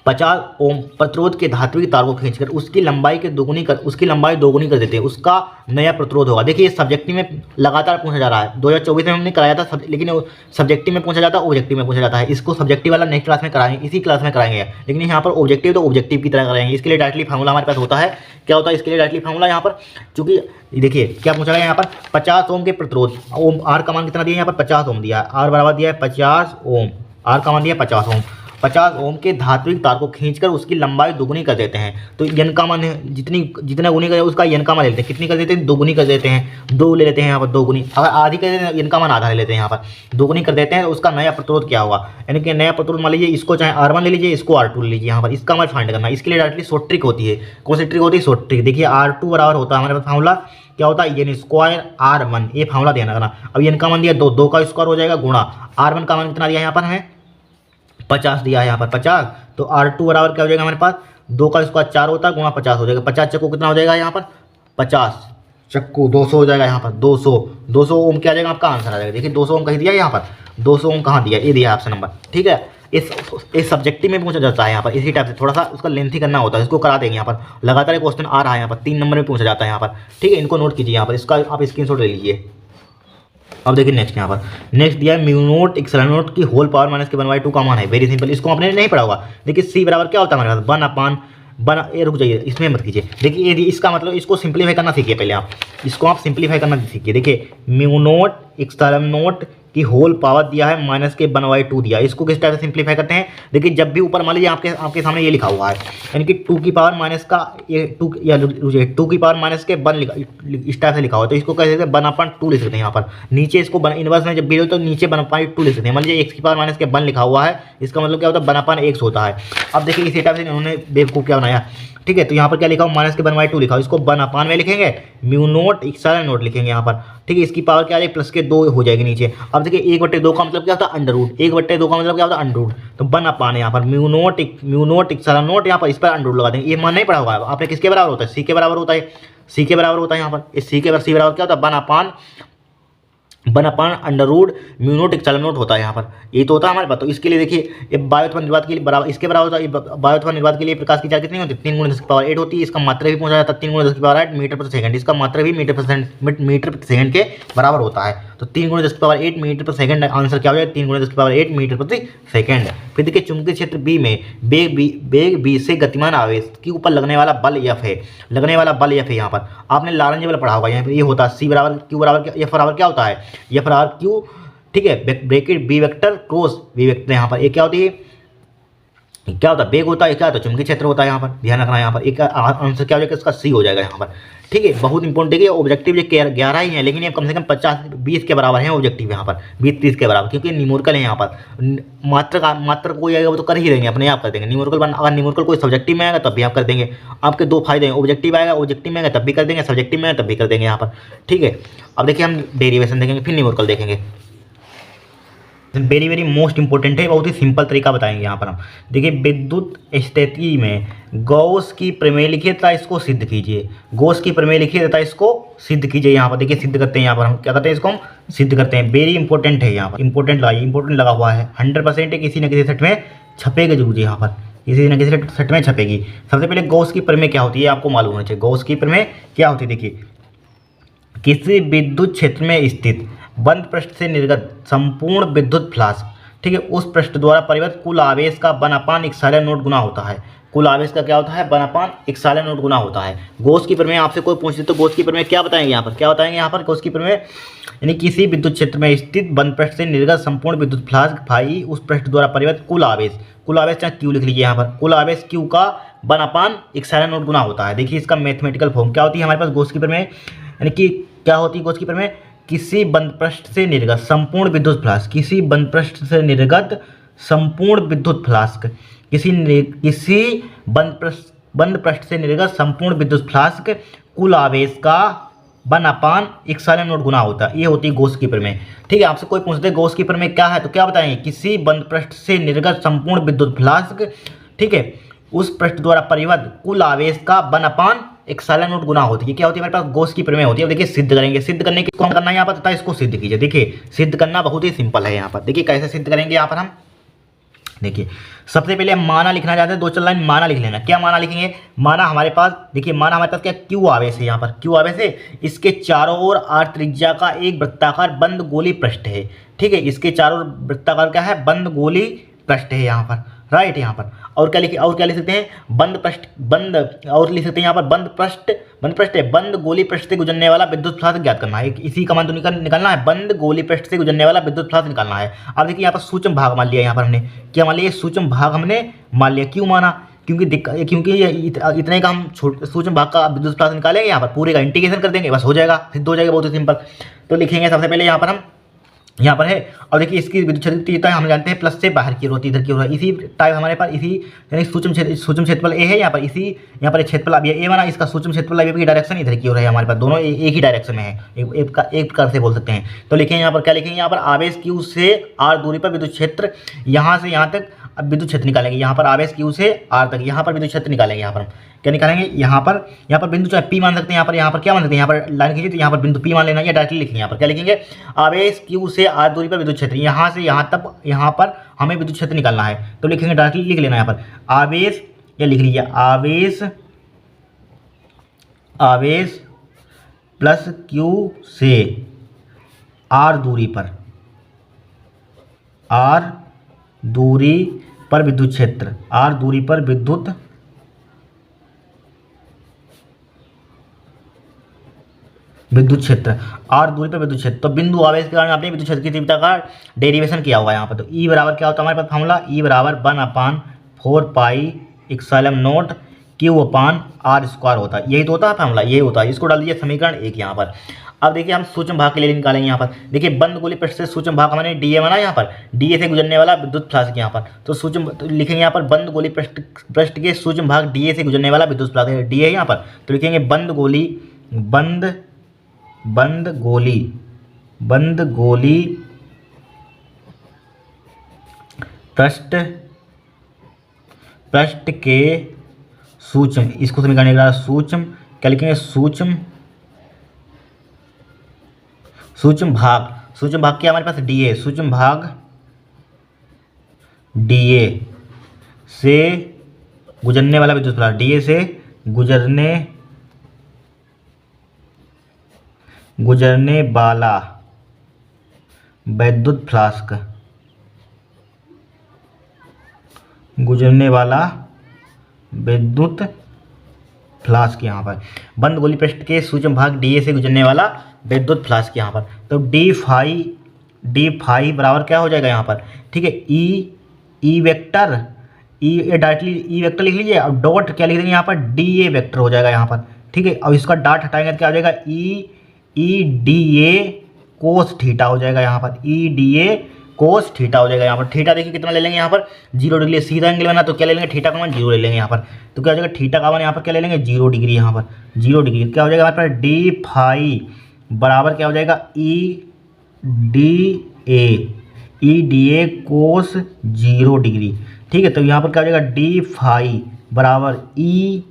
Speaker 1: 50 ओम प्रतिरोध के धात्विक तार को खींचकर उसकी लंबाई दोगुनी कर देते हैं, उसका नया प्रतिरोध होगा। देखिए सब्जेक्टिव में लगातार पूछा जा रहा है, 2024 में हमने कराया था लेकिन सब्जेक्टिव में पूछा जाता है, ऑब्जेक्टिव में पूछा जाता है। इसको सब्जेक्टिव वाला नेक्स्ट क्लास में कराएंगे, इसी क्लास में कराएंगे, लेकिन यहाँ पर ऑब्जेक्टिव तो ऑब्जेक्टिव की तरह कराएंगे। इसके लिए डायरेक्टली फार्मूला हमारे पास होता है। क्या होता है इसके लिए डायरेक्टली फार्मूला यहाँ पर, चूंकि देखिए क्या पूछा गया यहाँ पर 50 ओम के प्रतिरोध, ओम आर का मान कितना दिया यहाँ पर 50 ओम दिया, आर बराबर दिया है 50 ओम, आर का मान दिया 50 ओम। 50 ओम के धात्विक तार को खींचकर उसकी लंबाई दोगुनी कर देते हैं। तो यन का मान जितना गुनी करे उसका यन का मान ले लेते हैं, कितनी कर देते हैं, दोगुनी कर देते हैं, 2 ले लेते हैं यहाँ पर दोगुनी। अगर आधी कर देते हैं यन का मान आधा ले लेते हैं, यहाँ पर दोगुनी कर देते हैं। तो उसका नया प्रतिरोध क्या होगा, यानी कि नया प्रतिरोध मान लीजिए इसको चाहे R1 ले लीजिए, इसको R2 ले लीजिए, यहाँ पर इसका मान फाइंड करना। इसके लिए डायरेक्टली शॉर्ट ट्रिक होती है। कौन सी ट्रिक होती है, शॉर्ट ट्रिक। देखिए R2 बराबर होता है हमारे पास फार्मूला क्या होता है, एन स्क्वायर R1, ये फार्मूला ध्यान रखना। अब एन का मान दिया 2 का स्क्वायर हो जाएगा गुणा R1 का मान कितना दिया यहाँ पर हमें 50 दिया है यहाँ पर 50, तो R2 बराबर क्या हो जाएगा हमारे पास 2 का स्क्वायर 4 होता है गुणा 50 हो जाएगा। 50 चक्कू कितना हो जाएगा यहाँ पर 50 चक्कू 200 हो जाएगा यहाँ पर 200 ओम क्या आ जाएगा आपका आंसर आ जाएगा। देखिए 200 ओम कहीं दिया यहाँ पर, 200 ओम कहाँ दिया, ये दिया ऑप्शन नंबर। ठीक है, इस सब्जेक्टिव में पूछा जाता है यहाँ पर, इसी टाइप से थोड़ा सा उसका लेंथी करना होता है, इसको करा देंगे यहाँ पर। लगातार क्वेश्चन आ रहा है यहाँ पर, 3 नंबर में पूछा जाता है यहाँ पर। ठीक है, इनको नोट कीजिए यहाँ पर, इसका आप स्क्रीनशॉट ले लीजिए। अब देखिए नेक्स्ट यहाँ पर नेक्स्ट दिया है म्यू नोट एक्सेल नोट की होल पावर माइनस के 1/2 का मान है। वेरी सिंपल, इसको आपने नहीं पढ़ा होगा। देखिए सी बराबर क्या होता है हमारे पास 1/, ये रुक जाइए इसमें मत कीजिए। देखिए ये इसका मतलब इसको सिंप्लीफाई करना सीखिए पहले आप, इसको आप सिंप्लीफाई करना सीखिए। देखिए म्यू नोट एक्सेल नोट की होल पावर दिया है माइनस के 1/2 दिया, इसको किस टाइप से सिंप्लीफाई करते हैं। देखिए जब भी ऊपर मान लीजिए आपके सामने ये लिखा हुआ है, यानी कि 2 की पावर माइनस का ये 2 या 2 की पावर माइनस के 1 इस टाइप से लिखा हुआ है, तो इसको कह सकते हैं 1/2 लिख सकते हैं यहाँ पर। नीचे इसको इनवर्स में जब भी हो तो नीचे 1/2 लिख सकते हैं। मान लीजिए x की पावर माइनस के 1 लिखा हुआ है, इसका मतलब क्या होता है 1/x होता है। अब देखिए इसी टाइप से इन्होंने बेवकूफ़ क्या बनाया। ठीक है, तो यहाँ पर क्या लिखा हो माइनस के 1/2 लिखा हो, इसको 1/, में लिखेंगे म्यू नोट एक्सेल नोट लिखेंगे यहाँ पर। ठीक है, इसकी पावर क्या आ जाएगी प्लस के 2 हो जाएगी नीचे। अब देखिए 1/2 का मतलब क्या होता है अंडर रूट, 1/2 का मतलब क्या होता है अंडर रूट, तो 1/, यहाँ पर म्यू नोट एक्सेल नोट, यहाँ पर इस पर अंडर रूट लगा देंगे। ये मान नहीं पड़ा होगा आपने, किसके बराबर होता है सी के बराबर होता है, सी के बराबर होता है यहाँ पर। इस सी बराबर क्या होता है 1/, under root mu naught excel naught होता है यहाँ पर। ये तो होता है हमारे पास। तो इसके लिए देखिए ये वायुत्वरण निर्वात के लिए बराबर इसके बराबर होता है। वायुत्वरण निर्वात के लिए प्रकाश की चाल कितनी होती है 3 × 10⁸ होती है। इसका मात्रा भी पहुंचा जाता है 3 × 10⁸ मीटर प्रति सेकंड, इसका मात्रा भी मीटर प्रति सेकंड के बराबर होता है। तो 3 × 10⁸ मीटर प्रति सेकंड आंसर क्या हो जाएगा 3 × 10⁸ मीटर प्रति सेकंड। फिर देखिए चुंबकीय क्षेत्र बी में वेग बी से गतिमान आवेश के ऊपर लगने वाला बल एफ है, लगने वाला बल एफ है। यहाँ पर आपने लारेंज बल पढ़ा होगा, यहाँ पर ये होता है सी बराबर क्यू बराबर एफ बराबर क्या होता है एफ बराबर क्यू। ठीक है, bracket b vector cross v vector, यहाँ पर ये क्या होती है, क्या होता है बेग होता है, क्या होता है चुंबकीय क्षेत्र होता है। यहाँ पर ध्यान रखना, यहाँ पर एक आंसर क्या हो जाएगा इसका सी हो जाएगा यहाँ पर। ठीक है, बहुत इंपॉर्टेंट देखिए ऑब्जेक्टिव ये 11 ही है, लेकिन ये कम से कम 50-20 के बराबर है ऑब्जेक्टिव यहाँ पर, 20-30 के बराबर, क्योंकि न्यूमेरिकल है यहाँ पर। मात्र कोई आएगा वो तो कर ही देंगे, अपने आप कर देंगे। न्यूमेरिकल अगर न्यूमेरिकल कोई सब्जेक्टिव में आएगा तब भी आप कर देंगे। आपके 2 फायदे हैं, ऑब्जेक्टिव आएगा, ऑब्जेक्टिव में आएगा तब भी कर देंगे, सब्जेक्टिव में आएगा तब भी कर देंगे यहाँ पर। ठीक है, अब देखिए हम डेरिवेशन देखेंगे फिर न्यूमेरिकल देखेंगे। वेरी मोस्ट इंपॉर्टेंट है, बहुत ही सिंपल तरीका बताएंगे यहाँ पर हम। देखिए विद्युत स्थिति में गॉस की प्रमेय लिखिए तथा इसको सिद्ध कीजिए, गॉस की प्रमेय लिखिए तथा इसको सिद्ध कीजिए। यहाँ पर देखिए सिद्ध करते हैं, यहाँ पर हम क्या करते हैं इसको हम सिद्ध करते हैं। वेरी इंपॉर्टेंट है यहाँ पर, इंपॉर्टेंट लगा हुआ है 100% है, किसी न किसी सेट में छपेगा जरूर यहाँ पर, किसी न किसी सेट में छपेगी। सबसे पहले गॉस की प्रमेय क्या होती है आपको मालूम होना चाहिए। गॉस की प्रमेय क्या होती है, देखिए किसी विद्युत क्षेत्र में स्थित बंद पृष्ठ से निर्गत संपूर्ण विद्युत फ्लास्क, ठीक है, उस पृष्ठ द्वारा परिवर्तित कुल आवेश का 1/ε0 गुना होता है। कुल आवेश का क्या होता है 1/ε0 गुना होता है। गॉस की प्रमेय आपसे कोई पूछे तो गॉस की प्रमेय क्या बताएंगे यहाँ पर, क्या बताएंगे यहाँ पर गॉस की प्रमेय, यानी किसी विद्युत क्षेत्र में स्थित बंद पृष्ठ से निर्गत संपूर्ण विद्युत फ्लास्क फाई उस पृष्ठ द्वारा परिवर्तित कुल आवेश चाहे क्यू लिख लीजिए यहाँ पर, कुल आवेश क्यू का 1/ε0 गुना होता है। देखिए इसका मैथमेटिकल फॉर्म क्या होती है हमारे पास गॉस की प्रमेय, यानी कि क्या होती है गॉस की प्रमेय, किसी बंद पृष्ठ से निर्गत संपूर्ण विद्युत फ्लास्क, किसी बंद पृष्ठ से निर्गत संपूर्ण विद्युत फ्लास्क, किसी बंद पृष्ठ से निर्गत संपूर्ण विद्युत फ्लास्क कुल आवेश का 1/ε0 गुना होता है। ये होती है गॉस की प्रमेय। ठीक है, आपसे कोई पूछते हैं गॉस की प्रमेय क्या है तो क्या बताएंगे, किसी बंद पृष्ठ से निर्गत संपूर्ण विद्युत फ्लास्क, ठीक है, उस पृष्ठ द्वारा परिवर्त कुल आवेश का 1/ε0 गुना होती है। क्या होती है, हमारे पास गॉस की प्रमेय होती है। अब देखिए सिद्ध करेंगे, सिद्ध करने की कौन करना है यहाँ पर तथा इसको सिद्ध कीजिए। देखिए सिद्ध करना बहुत ही सिंपल है यहाँ पर। देखिए कैसे सिद्ध करेंगे यहाँ पर हम, देखिए सबसे पहले हम माना लिखना चाहते हैं, 2-4 लाइन माना लिख लेना। क्या माना लिखेंगे, माना हमारे पास, देखिए माना हमारे पास क्या क्यू आवेश है, यहाँ पर क्यू आवेश है, इसके चारों ओर r त्रिज्या का एक वृत्ताकार बंद गोली पृष्ठ है। ठीक है, इसके चारों ओर वृत्ताकार क्या है, बंद गोली पृष्ठ है यहाँ पर, राइट। यहाँ पर और क्या लिख सकते हैं, बंद पृष्ठ, बंद, और लिख सकते हैं यहाँ पर बंद पृष्ठ है, बंद गोली पृष्ठ से गुजरने वाला विद्युत फ्लास्क ज्ञात करना है। इसी का मान तो निकालना है, बंद गोली पृष्ठ से गुजरने वाला विद्युत फ्लास्क निकालना है। अब देखिए यहाँ पर सूक्ष्म भाग मान लिया, यहाँ पर हमने क्या मान लिया, सूक्ष्म भाग हमने मान लिया। क्यों माना, क्योंकि इतने का हम सूक्ष्म भाग का विद्युत फ्लास्क निकालेंगे, यहाँ पर पूरे का इंटीग्रेशन कर देंगे, बस हो जाएगा, सिद्ध हो जाएगा, बहुत ही सिंपल। तो लिखेंगे सबसे पहले यहाँ पर हम, यहाँ पर है, और देखिए इसकी विद्युत क्षेत्रफल हम जानते हैं प्लस से बाहर की ओर होती है, इधर की ओर है। इसी टाइप हमारे पास इसी यानी सूक्ष्म क्षेत्रफल ए है यहाँ पर, इसी यहाँ पर क्षेत्रफल अब ये ए बना, इसका सूक्ष्म क्षेत्रफल अब की डायरेक्शन इधर की ओर है, हमारे पास दोनों एक ही डायरेक्शन में है, एक प्रकार से बोल सकते हैं। तो लिखेंगे यहाँ पर, क्या लिखेंगे यहाँ पर, आवेश क्यू से आर दूरी पर विद्युत क्षेत्र, यहाँ से यहाँ तक अब विद्युत क्षेत्र निकालेंगे। यहाँ पर आवेश क्यू से आर तक, यहाँ पर विद्युत क्षेत्र निकालेंगे। यहाँ पर क्या निकालेंगे, यहाँ पर बिंदु चाहे पी मान सकते हैं, यहाँ पर क्या मान सकते हैं, यहाँ पर लाइन खींचिए तो यहाँ पर बिंदु पी मान लेना, या डायरेक्टली लिखेंगे। यहाँ पर क्या लिखेंगे, आवेश क्यू से आर दूरी पर विद्युत क्षेत्र, यहाँ से यहाँ तक, यहाँ पर हमें विद्युत क्षेत्र निकालना है। तो लिखेंगे, डायरेक्टली लिख लेना यहाँ पर आवेश, या लिख लीजिए आवेश प्लस क्यू से आर दूरी पर, आर दूरी पर विद्युत क्षेत्र, आर दूरी पर विद्युत क्षेत्र, आर दूरी पर विद्युत क्षेत्र। तो बिंदु आवेश के कारण आपने विद्युत क्षेत्र की तीव्रता का डेरिवेशन किया हुआ है यहाँ पर। तो ई बराबर क्या होता है हमारे पास फॉर्मूला, ई बराबर 1/4πε0 Q/r² होता है। यही तो होता है फॉर्मूला, यही होता है। इसको डाल दीजिए समीकरण 1 यहाँ पर। अब देखिए हम सूक्ष्म भाग के लिए निकालेंगे। यहाँ पर देखिए बंद गोली पृष्ठ से सूक्ष्म भाग हमने डीए बना, यहाँ पर डीए से गुजरने वाला विद्युत फ्लास्क यहाँ पर, तो सूक्ष्म तो लिखेंगे यहाँ पर बंद गोली पृष्ठ के सूक्ष्म भाग डीए से गुजरने वाला विद्युत फ्लास्क डी है यहाँ पर। तो लिखेंगे बंद गोली पृष्ठ के सूक्ष्म, इसको समीकरण का सूक्ष्म क्या लिखेंगे, सूक्ष्म भाग क्या हमारे पास डी ए, सूक्ष्म भाग डीए से गुजरने वाला विद्युत फ्लास्क, डीए से गुजरने वाला विद्युत फ्लास्क, यहाँ पर बंद गोली पृष्ठ के सूक्ष्म भाग डीए से गुजरने वाला विद्युत फ्लास्क यहाँ पर। तो डी फाई बराबर क्या हो जाएगा यहाँ पर, ठीक है, E vector, directly E vector लिख लीजिए और डॉट क्या लिख देंगे यहाँ पर, डी ए वेक्टर हो जाएगा यहाँ पर। ठीक है, और इसका डॉट हटाएंगे तो क्या हो जाएगा, E D A cos theta हो जाएगा यहाँ पर, E D A cos theta हो जाएगा यहाँ पर। थीटा देखिए कितना ले लेंगे यहाँ पर, 0 डिग्री, सीधा एंगल बना तो क्या ले लेंगे, थीटा का मान 0 ले लेंगे यहाँ पर। तो क्या हो जाएगा, थीटा का मान यहाँ पर क्या ले लेंगे, 0 डिग्री, यहाँ पर 0 डिग्री। क्या हो जाएगा हमारे पास, डी फाई बराबर क्या हो जाएगा, E D A cos 0 degree. ठीक है, तो यहाँ पर क्या हो जाएगा, डी फाई बराबर ई,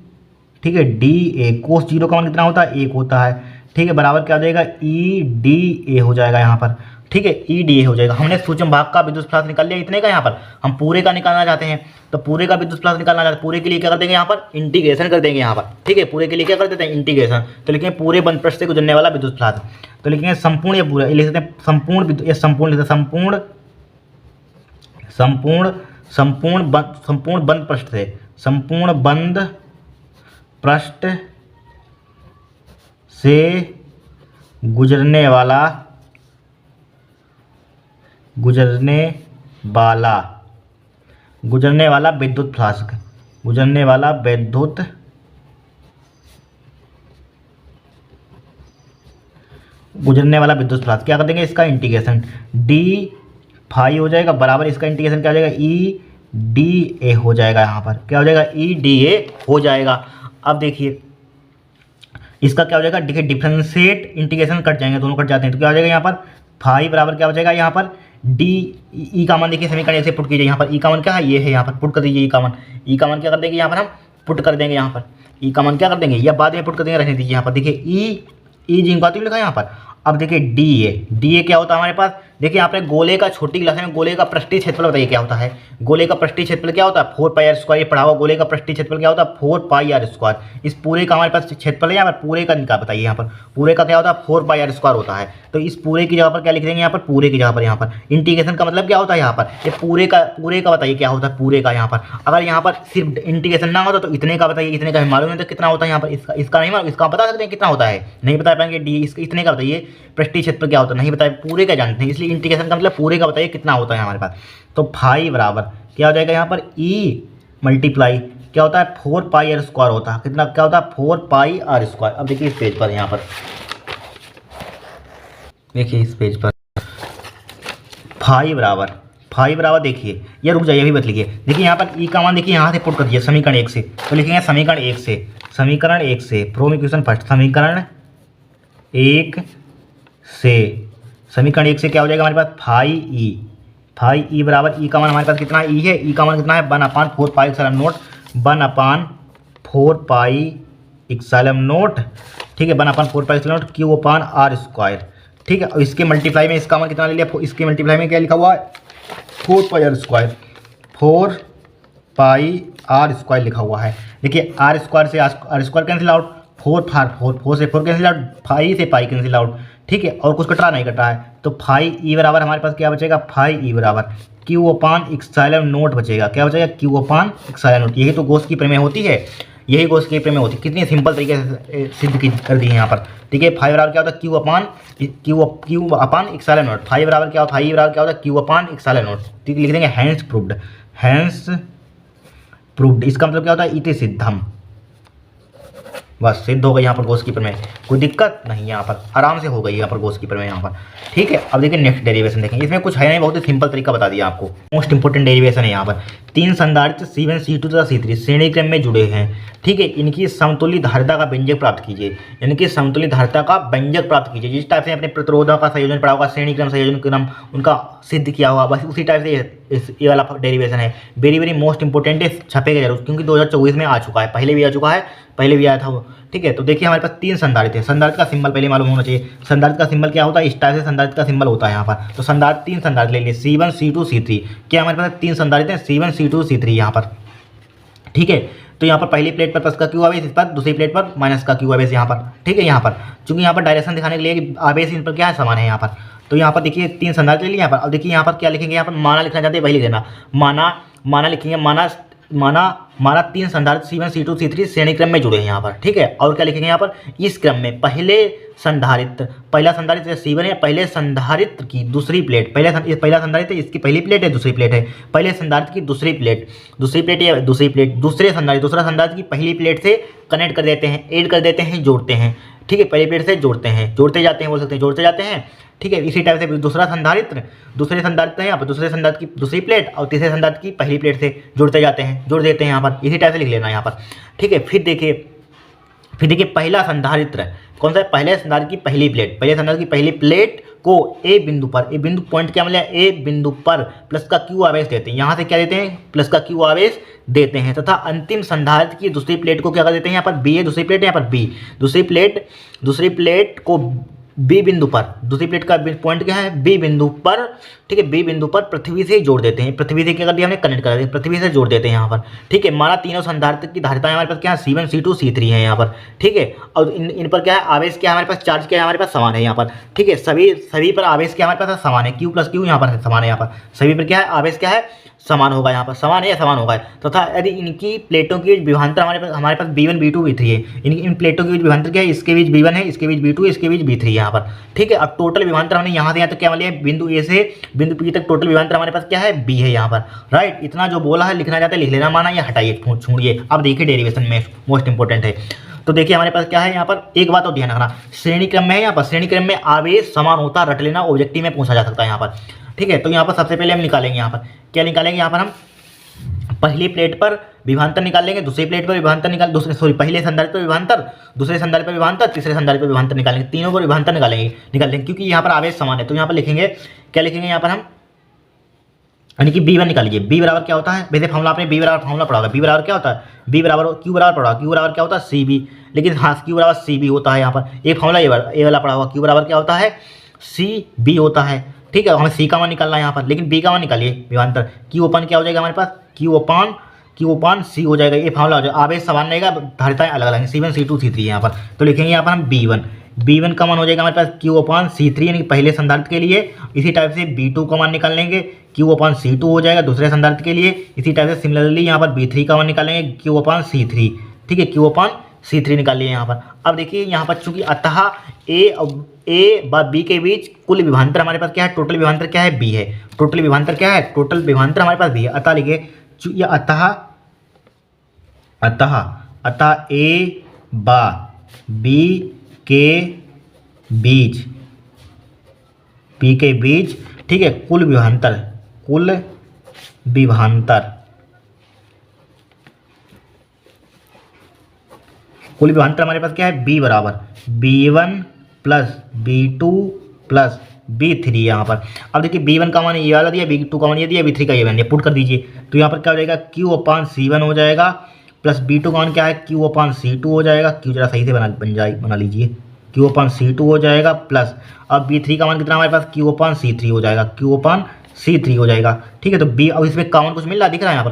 Speaker 1: ठीक है, डी ए कोस 0 का मान कितना होता है, 1 होता है। ठीक है, बराबर क्या हो जाएगा, ई डी ए हो जाएगा यहाँ पर। ठीक है, ई डी ए हो जाएगा। हमने सूक्ष्म भाग का विद्युत फ्लास्क निकाल लिया इतने का, यहाँ पर हम पूरे का निकालना चाहते हैं, तो पूरे का विद्युत फ्लास्क निकालना चाहते हैं, पूरे के लिए क्या कर देंगे यहाँ पर, इंटीग्रेशन कर देंगे यहाँ पर। ठीक है, पूरे के लिए क्या कर देते हैं, इंटीग्रेशन। तो लिखेंगे पूरे बंद पृष्ठ से गुजरने वाला विद्युत फ्लास्क, तो लिखेंगे संपूर्ण या पूरा, लिख सकते हैं संपूर्ण बंद पृष्ठ से, संपूर्ण बंद पृष्ठ से गुजरने वाला विद्युत फ्लास्क, गुजरने वाला विद्युत प्रवाह, क्या कर देंगे इसका इंटीग्रेशन, डी फाई हो जाएगा बराबर इसका इंटीग्रेशन क्या हो जाएगा, ई डी ए हो जाएगा। यहाँ पर क्या हो जाएगा, ई डी ए हो जाएगा। अब देखिए इसका क्या हो जाएगा, देखिए डिफरेंशिएट इंटीग्रेशन कट जाएंगे, दोनों कट जाते हैं, तो क्या हो जाएगा यहाँ पर फाई बराबर क्या हो जाएगा, यहाँ पर डी ई का मान देखिए समीकरण ऐसे पुट कीजिए, यहाँ पर ई का मान क्या है, ये है, यहाँ पर पुट कर दीजिए ई का मान। ई का मान क्या कर देंगे यहाँ पर हम पुट कर देंगे, यहाँ पर ई का मान क्या कर देंगे या बाद में पुट कर देंगे, रहने दीजिए। यहाँ पर देखिए ई जी का लिखा है यहाँ पर। अब देखिए डी ए क्या होता है हमारे पास, देखिए यहाँ पे गोले का छोटी क्लास में गोले का पृष्ठीय क्षेत्रफल बताइए क्या होता है। गोले का पृष्ठीय क्षेत्रफल क्या होता है, 4 पाई आर स्क्वायर। ये पढ़ा हुआ गोले का पृष्ठीय क्षेत्रफल क्या होता है, 4 पाई आर स्क्वायर। इस पूरे का हमारे पास क्षेत्रफल है यहाँ पर, पूरे का निकाल बताइए। यहाँ पर पूरे का क्या होता है, 4 पाई आर स्क्वायर होता है। तो इस पूरे की जगह पर क्या लिख देंगे, यहाँ पर पूरे की जगह पर यहाँ पर इंटीग्रेशन का मतलब क्या होता है, यहाँ पर ये पूरे का बताइए क्या होता है, पूरे का। यहाँ पर अगर यहाँ पर सिर्फ इंटीग्रेशन ना होता तो इतने का बताइए, इतने का मालूम है तो कितना होता है यहाँ पर, इसका नहीं मालूम, इसका बता सकते हैं कितना होता है, नहीं बता पाएंगे। डी इतने का बताइए, पृष्ठीय क्षेत्रफल क्या होता है नहीं बताए, पूरे का जानते हैं, इसलिए इंटीग्रेशन का मतलब पूरे का बताइए कितना होता है हमारे पास। तो फाई बराबर क्या हो जाएगा यहाँ पर, ई मल्टीप्लाई क्या होता है, 4 पाई आर स्क्वायर होता है, कितना क्या होता है, 4 पाई आर स्क्वायर। अब देखिए इस पेज पर, यहाँ पर देखिए इस पेज पर फाई बराबर देखिए, ये रुक जाइए अभी बत लिखिए। देखिए यहाँ पर ई का मान देखिए यहाँ से पुट कर दिए समीकरण 1 से, तो लिखेंगे समीकरण 1 से फ्रॉम इक्वेशन फर्स्ट, समीकरण 1 से क्या हो जाएगा हमारे पास, फाई ई बराबर ई का मान हमारे पास कितना है, ई है, ई का मान कितना है 1/4 pi epsilon naught, 1/4 pi epsilon naught, ठीक है, 1/4 pi epsilon naught q upon r square, ठीक है। और इसके मल्टीप्लाई में इसका मान कितना ले लिया, इसके मल्टीप्लाई में क्या लिखा हुआ है, 4 pi r square, 4 pi r square लिखा हुआ है। देखिए आर स्क्वायर से आर स्क्वायर कैंसिल आउट, 4 से 4 कैंसिल आउट, फाई से पाई कैंसिल आउट, ठीक है, और कुछ कटा नहीं कटा है। तो फाई ई बराबर हमारे पास क्या बचेगा, फाई ई बराबर क्यू अपान एप्सिलॉन नॉट बचेगा, क्या बचेगा, क्यू अपान एप्सिलॉन नॉट। यही तो गॉस की प्रमेय होती है, यही गॉस की प्रमेय होती है। कितनी सिंपल तरीके से सिद्ध कर दी है यहाँ पर, ठीक है। फाई बराबर क्या होता है, q upon epsilon naught. Phi बराबर क्या होता है, फाई बराबर क्या होता है, क्यू अपान एप्सिलॉन नॉट, ठीक है, लिख देंगे हैंस प्रूव्ड। इसका मतलब क्या होता है, इति सिद्धम, बस सिद्ध हो गई यहाँ पर गॉस की प्रमेय, कोई दिक्कत नहीं, यहाँ पर आराम से हो गई यहाँ पर गॉस की प्रमेय यहाँ पर, ठीक है। अब देखिए नेक्स्ट डेरिवेशन देखें, इसमें कुछ है नहीं, बहुत ही सिंपल तरीका बता दिया आपको। मोस्ट इंपोर्टेंट डेरिवेशन है यहाँ पर, 3 संधारित्र C1 C2 तथा C3 श्रेणी क्रम में जुड़े हैं, ठीक है। इनकी समतुल्य धारिता का व्यंजक प्राप्त कीजिए, इनकी समतुल्य धारिता का व्यंजक प्राप्त कीजिए। जिस टाइप से अपने प्रतिरोधों का संयोजन पढ़ा होगा, श्रेणी क्रम संयोजन क्रम उनका सिद्ध किया हुआ, बस उसी टाइप से ये वाला डेरिवेशन है। वेरी मोस्ट इंपोर्टेंट है, छपेगा जरूर, क्योंकि 2024 में आ चुका है, पहले भी आया था वो, ठीक है। तो देखिए हमारे पास 3 संधारित्र है, संधारित्र का सिंबल पहले मालूम होना चाहिए। संधारित्र का सिंबल क्या होता है, इस टाइप से संधारित्र का सिंबल होता है यहाँ पर। तो संधारित्र 3 संधारित्र ले लिए, C1 C2 C3, क्या हमारे पास 3 संधारित्र हैं, C1 C2 C3 यहाँ पर, ठीक है। तो यहाँ पर पहली प्लेट पर प्लस का क्यू आवेश, इस पर दूसरी प्लेट पर माइनस का क्यू आवेश यहाँ पर, ठीक है। यहाँ पर चूंकि यहाँ पर डायरेक्शन दिखाने के लिए कि आवेश इन पर क्या है, समान है यहाँ पर। तो यहाँ पर देखिए 3 संधारित्र ले लिए यहाँ पर। अब देखिए यहाँ पर क्या लिखेंगे, यहाँ पर माना लिखना चाहते हैं वही लिख देना, माना लिखेंगे, माना 3 संधारित्र C1 C2 C3 श्रेणी क्रम में जुड़े हैं यहाँ पर, ठीक है। और क्या लिखेंगे यहाँ पर, इस क्रम में पहला संधारित्र C1 है, पहले संधारित्र की दूसरी प्लेट, पहला संधारित्र इसकी पहली प्लेट है, दूसरी प्लेट है, पहले संधारित्र की दूसरी प्लेट दूसरा संधारित्र की पहली प्लेट से कनेक्ट कर देते हैं, ऐड कर देते हैं, जोड़ते हैं, ठीक है। पहली प्लेट से जोड़ते जाते हैं, बोल सकते हैं जोड़ते जाते हैं, ठीक है। इसी टाइप से दूसरे संधारित्र है यहाँ पर, दूसरे संधारित्र की दूसरी प्लेट और तीसरे संधारित्र की पहली प्लेट से जोड़ देते हैं यहाँ पर, इसी टाइप से लिख लेना यहाँ पर, ठीक है। फिर देखिए पहला संधारित्र कौन सा है, पहले संधारित्र की पहली प्लेट को ए बिंदु पॉइंट क्या मिला, ए बिंदु पर प्लस का क्यू आवेश देते हैं, यहाँ से क्या देते हैं, प्लस का क्यू आवेश देते हैं, तथा अंतिम संधारित्र की दूसरी प्लेट को क्या कर देते हैं, यहाँ पर बी है दूसरी प्लेट, यहाँ पर बी दूसरी प्लेट को बी बिंदु पर, दूसरी प्लेट का पॉइंट क्या है, बी बिंदु पर, ठीक है। बी बिंदु पर पृथ्वी से जोड़ देते हैं, पृथ्वी से क्या कर दिया हमने, कनेक्ट कर दिया, पृथ्वी से जोड़ देते हैं यहाँ पर, ठीक है। माना तीनों संधारित्र की धारिताएं हमारे पास क्या है, C1 C2 C3 है यहाँ पर, ठीक है। और इन पर क्या है, आवेश क्या है हमारे पास, चार्ज क्या है हमारे पास, समान है यहाँ पर, ठीक है। सभी पर आवेश क्या हमारे पास समान है, Q प्लस Q यहाँ पर समान है, यहाँ पर सभी पर क्या है, आवेश क्या है, समान होगा, यहाँ पर समान है या समान होगा। तथा यदि इनकी प्लेटों के बीच विभवांतर हमारे पास B1 B2 B3 है, इन प्लेटों के बीच विभवांतर क्या है, इसके बीच B1 है, इसके बीच B2 है, इसके बीच B3 है यहाँ पर, ठीक है। अब टोटल विभवांतर हमने यहाँ से यहाँ तक क्या लिया, बिंदु ए से बिंदु P तक टोटल विभवांतर हमारे पास क्या है, B है यहाँ पर, राइट। इतना जो बोला है लिखना चाहते हैं लिख लेना, माना या हटाइए छोड़िए। अब देखिए डेरिवेशन में मोस्ट इंपोर्टेंट है। तो देखिए हमारे पास क्या है यहाँ पर, एक बात और ध्यान रखना, श्रेणी क्रम में है यहाँ पर, श्रेणी क्रम में आवेश समान होता, रट लेना, ऑब्जेक्टिव में पूछा जा सकता है यहाँ पर, ठीक है। तो यहाँ पर सबसे पहले हम निकालेंगे यहाँ पर, क्या निकालेंगे यहाँ पर, हम पहली प्लेट पर विभवांतर निकालेंगे, दूसरी प्लेट पर विभवांतर पहले संधारित्र पर विभवांतर, दूसरे संधारित्र पर विभवांतर, तीसरे संधारित्र पर विभवांतर निकालेंगे, तीनों पर विभवांतर निकालेंगे क्योंकि यहाँ पर आवेश समान है। तो यहाँ पर लिखेंगे, क्या लिखेंगे यहाँ पर हम, यानी कि B1 निकाल लीजिए। B बराबर क्या होता है, वैसे फॉर्मूला आपने B बराबर फॉर्मूला पढ़ा होगा, B बराबर क्या होता है, B बराबर Q बराबर पढ़ा, Q बराबर क्या होता है CB, लेकिन हाँ Q बराबर CB होता है यहाँ पर, एक फॉर्मूला ये वाला पढ़ा होगा, Q बराबर क्या होता है CB होता है, ठीक है। हमें C का मान निकालना है यहाँ पर, लेकिन B का मान निकालिए विभवांतर, Q ओपन क्या हो जाएगा हमारे पास, Q ओपन C हो जाएगा, ये फॉर्मूला हो जाएगा। आवेश समान रहेगा, धारिताएं अलग अलग हैं, C1 C2 C3 यहाँ पर, तो लिखेंगे यहाँ पर हम B1 का मान हो जाएगा हमारे पास Q ओपन C3 यानी कि पहले संधारित्र के लिए। इसी टाइप से B2 का मान निकाल लेंगे, Q ओपन C2 हो जाएगा दूसरे संधारित्र के लिए। इसी टाइप से सिमिलरली यहाँ पर B3 का मान निकालेंगे, Q ओपन C3, ठीक है, Q ओपन C3 निकाल लिए यहाँ पर। अब देखिए यहाँ पर चूंकि अतः A व B के बीच कुल विभवांतर हमारे पास क्या है, टोटल विभवांतर क्या है B है, टोटल विभवांतर क्या है, टोटल विभवांतर हमारे पास B है। अतः लिखिए अतः A व B के बीच, ठीक है, कुल विभवांतर हमारे पास क्या है, B बराबर B1 plus B2 plus B3 यहाँ पर। अब देखिए B1 का मान ये वाला दिया, B2 का मान ये दिया, B3 का ये मान दिया, पुट कर दीजिए। तो यहाँ पर क्या हो जाएगा, Q ओपन C1 हो जाएगा, प्लस B2 का मान क्या है, Q ओपन C2 हो जाएगा, Q जरा सही से बना लीजिए, Q ओपन C2 हो जाएगा, प्लस अब B3 का मान कितना हमारे पास, Q ओपन C3 हो जाएगा, Q ओपन C3 हो जाएगा, ठीक है। तो B, अब इसमें कॉमन कुछ मिल रहा दिख रहा है यहाँ पर,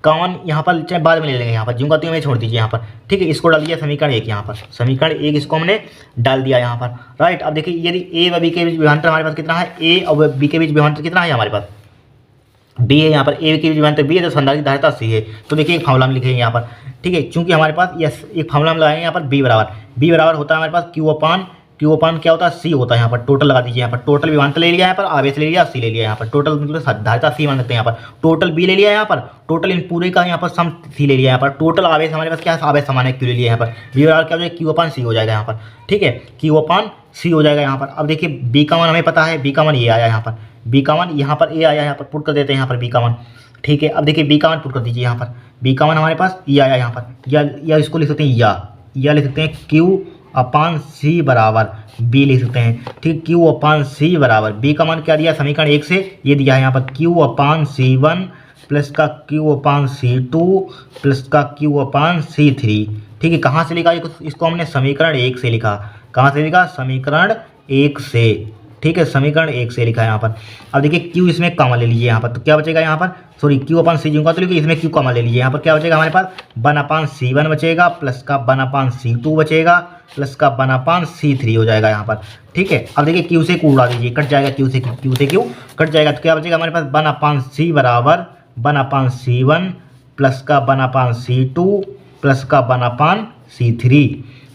Speaker 1: कॉमन यहाँ पर चाहे बाद में ले लेंगे, यहाँ पर जिनका तो मैं छोड़ दीजिए यहाँ पर, ठीक है। इसको डाल दिया समीकरण 1, यहाँ पर समीकरण 1 इसको हमने डाल दिया यहाँ पर, राइट। अब देखिए यदि A व B के बीच विभवांतर हमारे पास कितना है, A और B के बीच विभवांतर कितना है हमारे पास, B है यहाँ पर, A के बीच विभवांतर B है, तो संधारित्र धारिता C है। तो देखिए एक फार्मूला हम लिखेंगे यहाँ पर, ठीक है, चूंकि हमारे पास यस एक फार्मूला हम लगाएंगे यहाँ पर, B बराबर होता है हमारे पास Q ओपन क्या होता है, C होता है। यहाँ पर टोटल लगा दीजिए, यहाँ पर टोटल विभवांतर ले लिया, यहाँ पर आवेश ले लिया, C ले लिया, यहाँ पर टोटल मतलब धारिता C मान सकते हैं, यहाँ पर टोटल B ले लिया, यहाँ पर टोटल इन पूरे का यहाँ पर सम C ले लिया, यहाँ पर टोटल आवेश हमारे पास क्या है, आवेश समान है Q ले लिया, यहाँ पर B बराबर क्या हो जाएगा, Q ओपन C हो जाएगा यहाँ पर, ठीक है, Q ओपन C हो जाएगा यहाँ पर। अब देखिए B का मान हमें पता है, B का मान ये आया यहाँ पर, B का मान यहाँ पर A आया, यहाँ पर पुट कर देते हैं यहाँ पर B का मान, ठीक है। अब देखिए B का मान पुट कर दीजिए यहाँ पर, B का मान हमारे पास ये आया यहाँ पर, या इसको लिख सकते हैं या लिख सकते हैं Q अपान C बराबर B लिख सकते हैं, ठीक। Q अपान C बराबर B का मान क्या दिया, समीकरण 1 से ये दिया है यहाँ पर, Q अपान C1 प्लस का Q अपान C2 प्लस का Q अपान C3, ठीक है। कहाँ से लिखा, इसको हमने समीकरण 1 से लिखा, कहाँ से लिखा, समीकरण 1 से, ठीक है, समीकरण 1 से लिखा है यहाँ पर। अब देखिए Q इसमें कॉमन ले लीजिए यहाँ पर, तो क्या बचेगा यहाँ पर, सॉरी Q अपान C दूंगा तो लिखिए इसमें Q कॉमन ले लीजिए, यहाँ पर क्या बचेगा हमारे पास, 1 अपान C1 बचेगा, प्लस का 1 अपान C2 बचेगा, प्लस का 1 अपान C3 हो जाएगा यहाँ पर, ठीक है। अब देखिए Q से Q उड़ा दीजिए, कट जाएगा, Q से Q कट जाएगा, तो क्या बचेगा हमारे पास, 1 अपान C बराबर 1 अपान C1 प्लस का 1 अपान C2 प्लस का 1 अपान C3,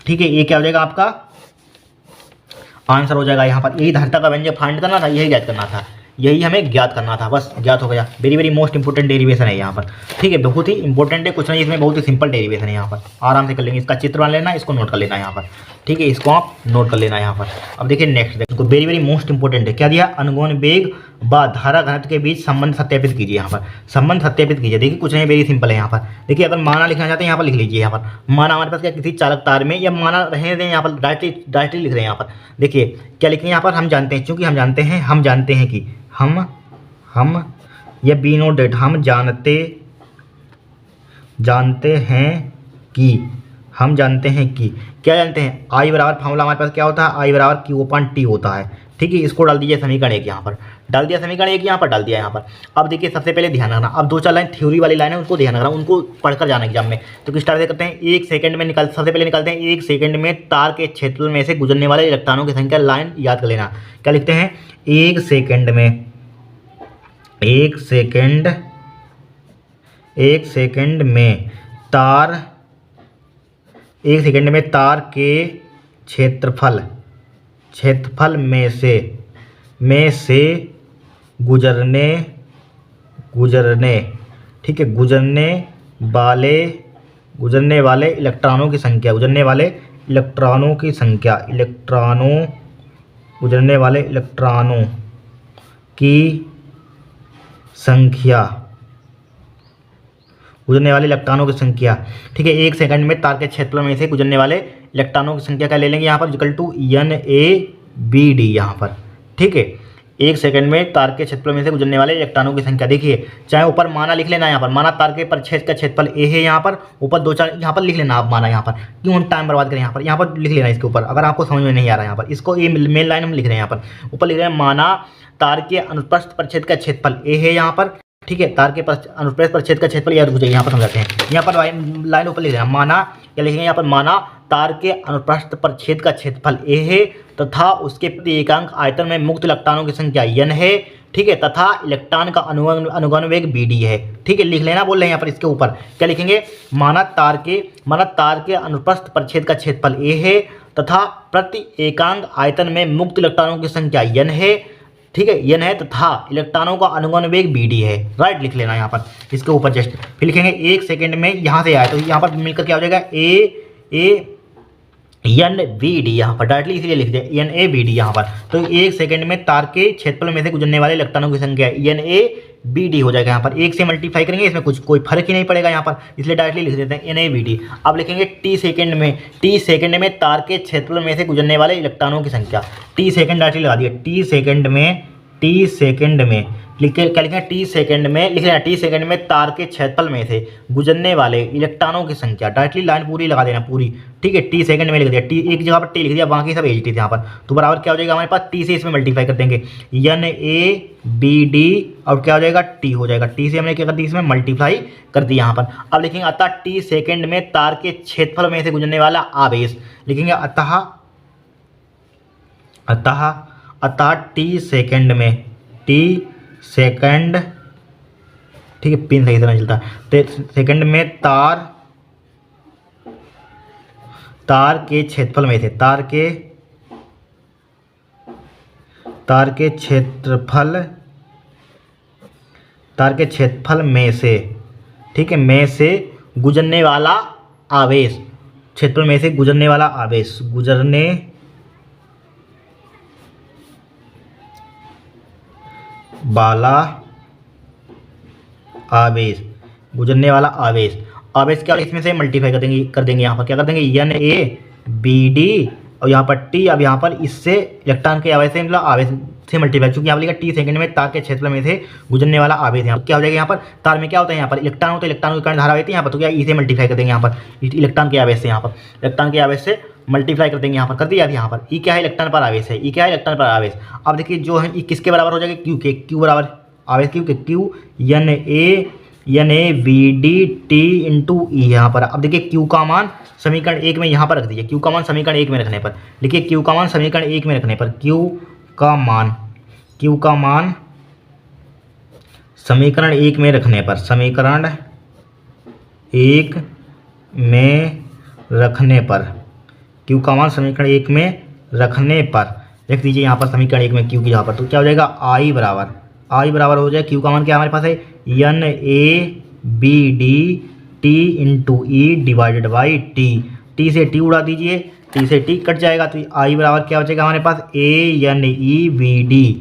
Speaker 1: ठीक है। ये क्या हो जाएगा आपका आंसर हो जाएगा यहाँ पर। यही धारिता का व्यंजक फाइंड करना था, यही ज्ञात करना था, यही हमें ज्ञात करना था, बस ज्ञात हो गया। वेरी मोस्ट इंपोर्टेंट डेरिवेशन है यहाँ पर, ठीक है, बहुत ही इंपॉर्टेंट है, कुछ नहीं इसमें, बहुत ही सिंपल डेरिवेशन है यहाँ पर, आराम से कर लेंगे। इसका चित्र बना लेना, इसको नोट कर लेना यहाँ पर, ठीक है, इसको आप नोट कर लेना यहाँ पर। अब देखिए नेक्स्ट देखो, वेरी मोस्ट इंपोर्टेंट है, क्या दिया, अनुगमन वेग व धारा घनत्व के बीच संबंध सत्यापित कीजिए। यहाँ पर संबंध सत्यापित कीजिए, देखिए कुछ नहीं, वेरी सिंपल है यहाँ पर। देखिए अगर माना लिखना चाहते हैं यहाँ पर लिख लीजिए, यहाँ पर माना हमारे पास क्या, किसी चालक तार में, या माना रहने दें यहाँ पर, डायरेक्टली लिख रहे हैं यहाँ पर। देखिए क्या लिखेंगे यहाँ पर, हम जानते हैं, चूंकि हम जानते हैं कि हम या बी नोट डेट, हम जानते हैं कि क्या जानते हैं, आई बराबर फॉर्मूला हमारे पास क्या होता है, आई बराबर Q ओपन T होता है, ठीक है। इसको डाल दीजिए समीकरण 1 यहाँ पर, डाल दिया समीकरण 1 यहाँ पर, डाल दिया यहाँ पर। अब देखिए सबसे पहले ध्यान रखना, अब 2-4 लाइन थ्योरी वाली लाइन है, उनको ध्यान रखना, उनको पढ़कर जाना एग्जाम में। तो किस तरह से करते हैं, 1 सेकंड में सबसे पहले निकालते हैं 1 सेकंड में तार के क्षेत्रफल में से गुजरने वाले इलेक्ट्रॉनों की संख्या, लाइन याद कर लेना। क्या लिखते हैं, 1 सेकंड में तार के क्षेत्रफल में से गुजरने, ठीक है, गुजरने वाले गुजरने वाले इलेक्ट्रॉनों की संख्या, गुजरने वाले इलेक्ट्रॉनों की संख्या, इलेक्ट्रॉनों, गुजरने वाले इलेक्ट्रॉनों की संख्या, गुजरने वाले इलेक्ट्रॉनों की संख्या। ठीक है, 1 सेकंड में तार के क्षेत्रफल में से गुजरने वाले इलेक्ट्रॉनों की संख्या क्या ले लेंगे यहाँ पर, इक्वल टू NaBD यहाँ पर। ठीक है, 1 सेकंड में तार के क्षेत्रफल में से गुजरने वाले इलेक्ट्रॉनों की संख्या। देखिए, चाहे ऊपर माना लिख लेना, यहाँ पर माना तार के परिच्छेद का क्षेत्रफल A है, यहाँ पर ऊपर 2-4 यहाँ पर लिख लेना आप माना, यहाँ पर क्यों हम टाइम बर्बाद करें, यहाँ पर लिख लेना इसके ऊपर, अगर आपको समझ में नहीं आ रहा है यहाँ पर, इसको ये मेन लाइन हम लिख रहे हैं, यहाँ पर ऊपर लिख रहे हैं माना तार के अनुप्रस्थ परिच्छेद का क्षेत्रफल A है यहाँ पर। ठीक है, तार के अनुप्रस्थ परिच्छेद का क्षेत्रफल याद हो जाए, यहाँ पर समझाते हैं, यहाँ पर लाइन ऊपर लिख रहे हैं, माना क्या लिखेंगे यहाँ पर, माना तार के अनुप्रस्थ परिच्छेद का क्षेत्रफल A है तथा उसके प्रति एकांक आयतन में मुक्त इलेक्ट्रॉनों की संख्या n है। ठीक है, तथा इलेक्ट्रॉन का अनुगमन वेग BD है। ठीक है, लिख लेना बोल रहे हैं यहाँ पर, इसके ऊपर क्या लिखेंगे, माना तार के अनुप्रस्थ परिच्छेद का क्षेत्रफल A है तथा प्रति एकांक आयतन में मुक्त इलेक्ट्रॉनों की संख्या n है। ठीक है, n है तथा इलेक्ट्रॉनों का अनुगमन वेग BD है। राइट, लिख लेना यहाँ पर इसके ऊपर जस्ट, फिर लिखेंगे 1 सेकंड में यहाँ से आया तो यहाँ पर मिलकर क्या हो जाएगा, NaBD यहाँ पर डायरेक्टली इसीलिए लिख दिया NaBD यहाँ पर। तो 1 सेकंड में तार के क्षेत्रफल में से गुजरने वाले इलेक्ट्रॉनों की संख्या NaBD हो जाएगा यहाँ पर, 1 से मल्टीप्लाई करेंगे, इसमें कोई फर्क ही नहीं पड़ेगा यहाँ पर, इसलिए डायरेक्टली लिख देते हैं NaBD। अब लिखेंगे T सेकंड में तार के क्षेत्रफल में से गुजरने वाले इलेक्ट्रॉनों की संख्या। T सेकंड डायरेक्टली लगा दिया, T सेकंड में लिख के क्या लिखेंगे, T सेकंड में लिख लेना, T सेकंड में तार के क्षेत्रफल में से गुजरने वाले इलेक्ट्रॉनों की संख्या, डायरेक्टली लाइन पूरी लगा देना पूरी। ठीक है, T सेकंड में लिख दिया, T एक जगह पर T लिख दिया, बाकी सब HT थे यहाँ पर, तो बराबर क्या हो जाएगा हमारे पास, T से इसमें मल्टीप्लाई कर देंगे, NaBD और क्या हो जाएगा, T हो जाएगा। T से हमने क्या कर दिया, इसमें मल्टीप्लाई कर दिया यहाँ पर। अब लिखेंगे अतः T सेकंड में तार के क्षेत्रफल में से गुजरने वाला आवेश, लिखेंगे अतः T सेकंड, ठीक है, पिन सही से नहीं चलता, तो सेकंड में तार के क्षेत्रफल में से, तार के क्षेत्रफल में से, ठीक है, में से गुजरने वाला आवेश, क्षेत्रफल में से गुजरने वाला आवेश, गुजरने वाला आवेश क्या, इसमें से मल्टीप्लाई कर देंगे यहाँ पर क्या कर देंगे, NaBD और यहाँ पर T। अब यहाँ पर इससे इलेक्ट्रॉन के आवेश से मतलब आवेश से मल्टीप्लाई, क्योंकि यहाँ पर लिखा T सेकंड में तार के क्षेत्रफल में से गुजरने वाला आवेश, यहाँ क्या हो जाएगा, यहाँ पर तार में क्या होता है, यहाँ पर इलेक्ट्रॉन होता है, इलेक्ट्रॉन के कारण धारा होती है यहाँ पर, तो क्या इसे मल्टीप्लाई कर देंगे यहाँ पर इलेक्ट्रॉन के आवेश से, यहाँ पर इलेक्ट्रॉन के आवेश से मल्टीप्लाई कर देंगे यहाँ पर, कर दिया। अब यहाँ पर E क्या है, इलेक्ट्रॉन पर आवेश है, E क्या है, इलेक्ट्रॉन पर आवेश। अब देखिए जो है E किसके बराबर हो जाएगा, Q के, Q बराबर आवेश Q के, Q NaBD T into E यहाँ पर। अब देखिए Q का मान समीकरण 1 में यहाँ पर रख दीजिए, Q का मान समीकरण 1 में रखने पर, लिखिए Q का मान समीकरण 1 में रखने पर, Q का मान समीकरण 1 में रखने पर, समीकरण 1 में रखने पर, Q का मान समीकरण 1 में रखने पर लिख दीजिए यहाँ पर समीकरण 1 में Q की जगह पर, तो क्या हो जाएगा, I बराबर हो जाए, Q का मान क्या हमारे पास है, NaBD T into E divided by T। T से T उड़ा दीजिए, T से T कट जाएगा, तो I बराबर क्या हो जाएगा हमारे पास, ANeBD।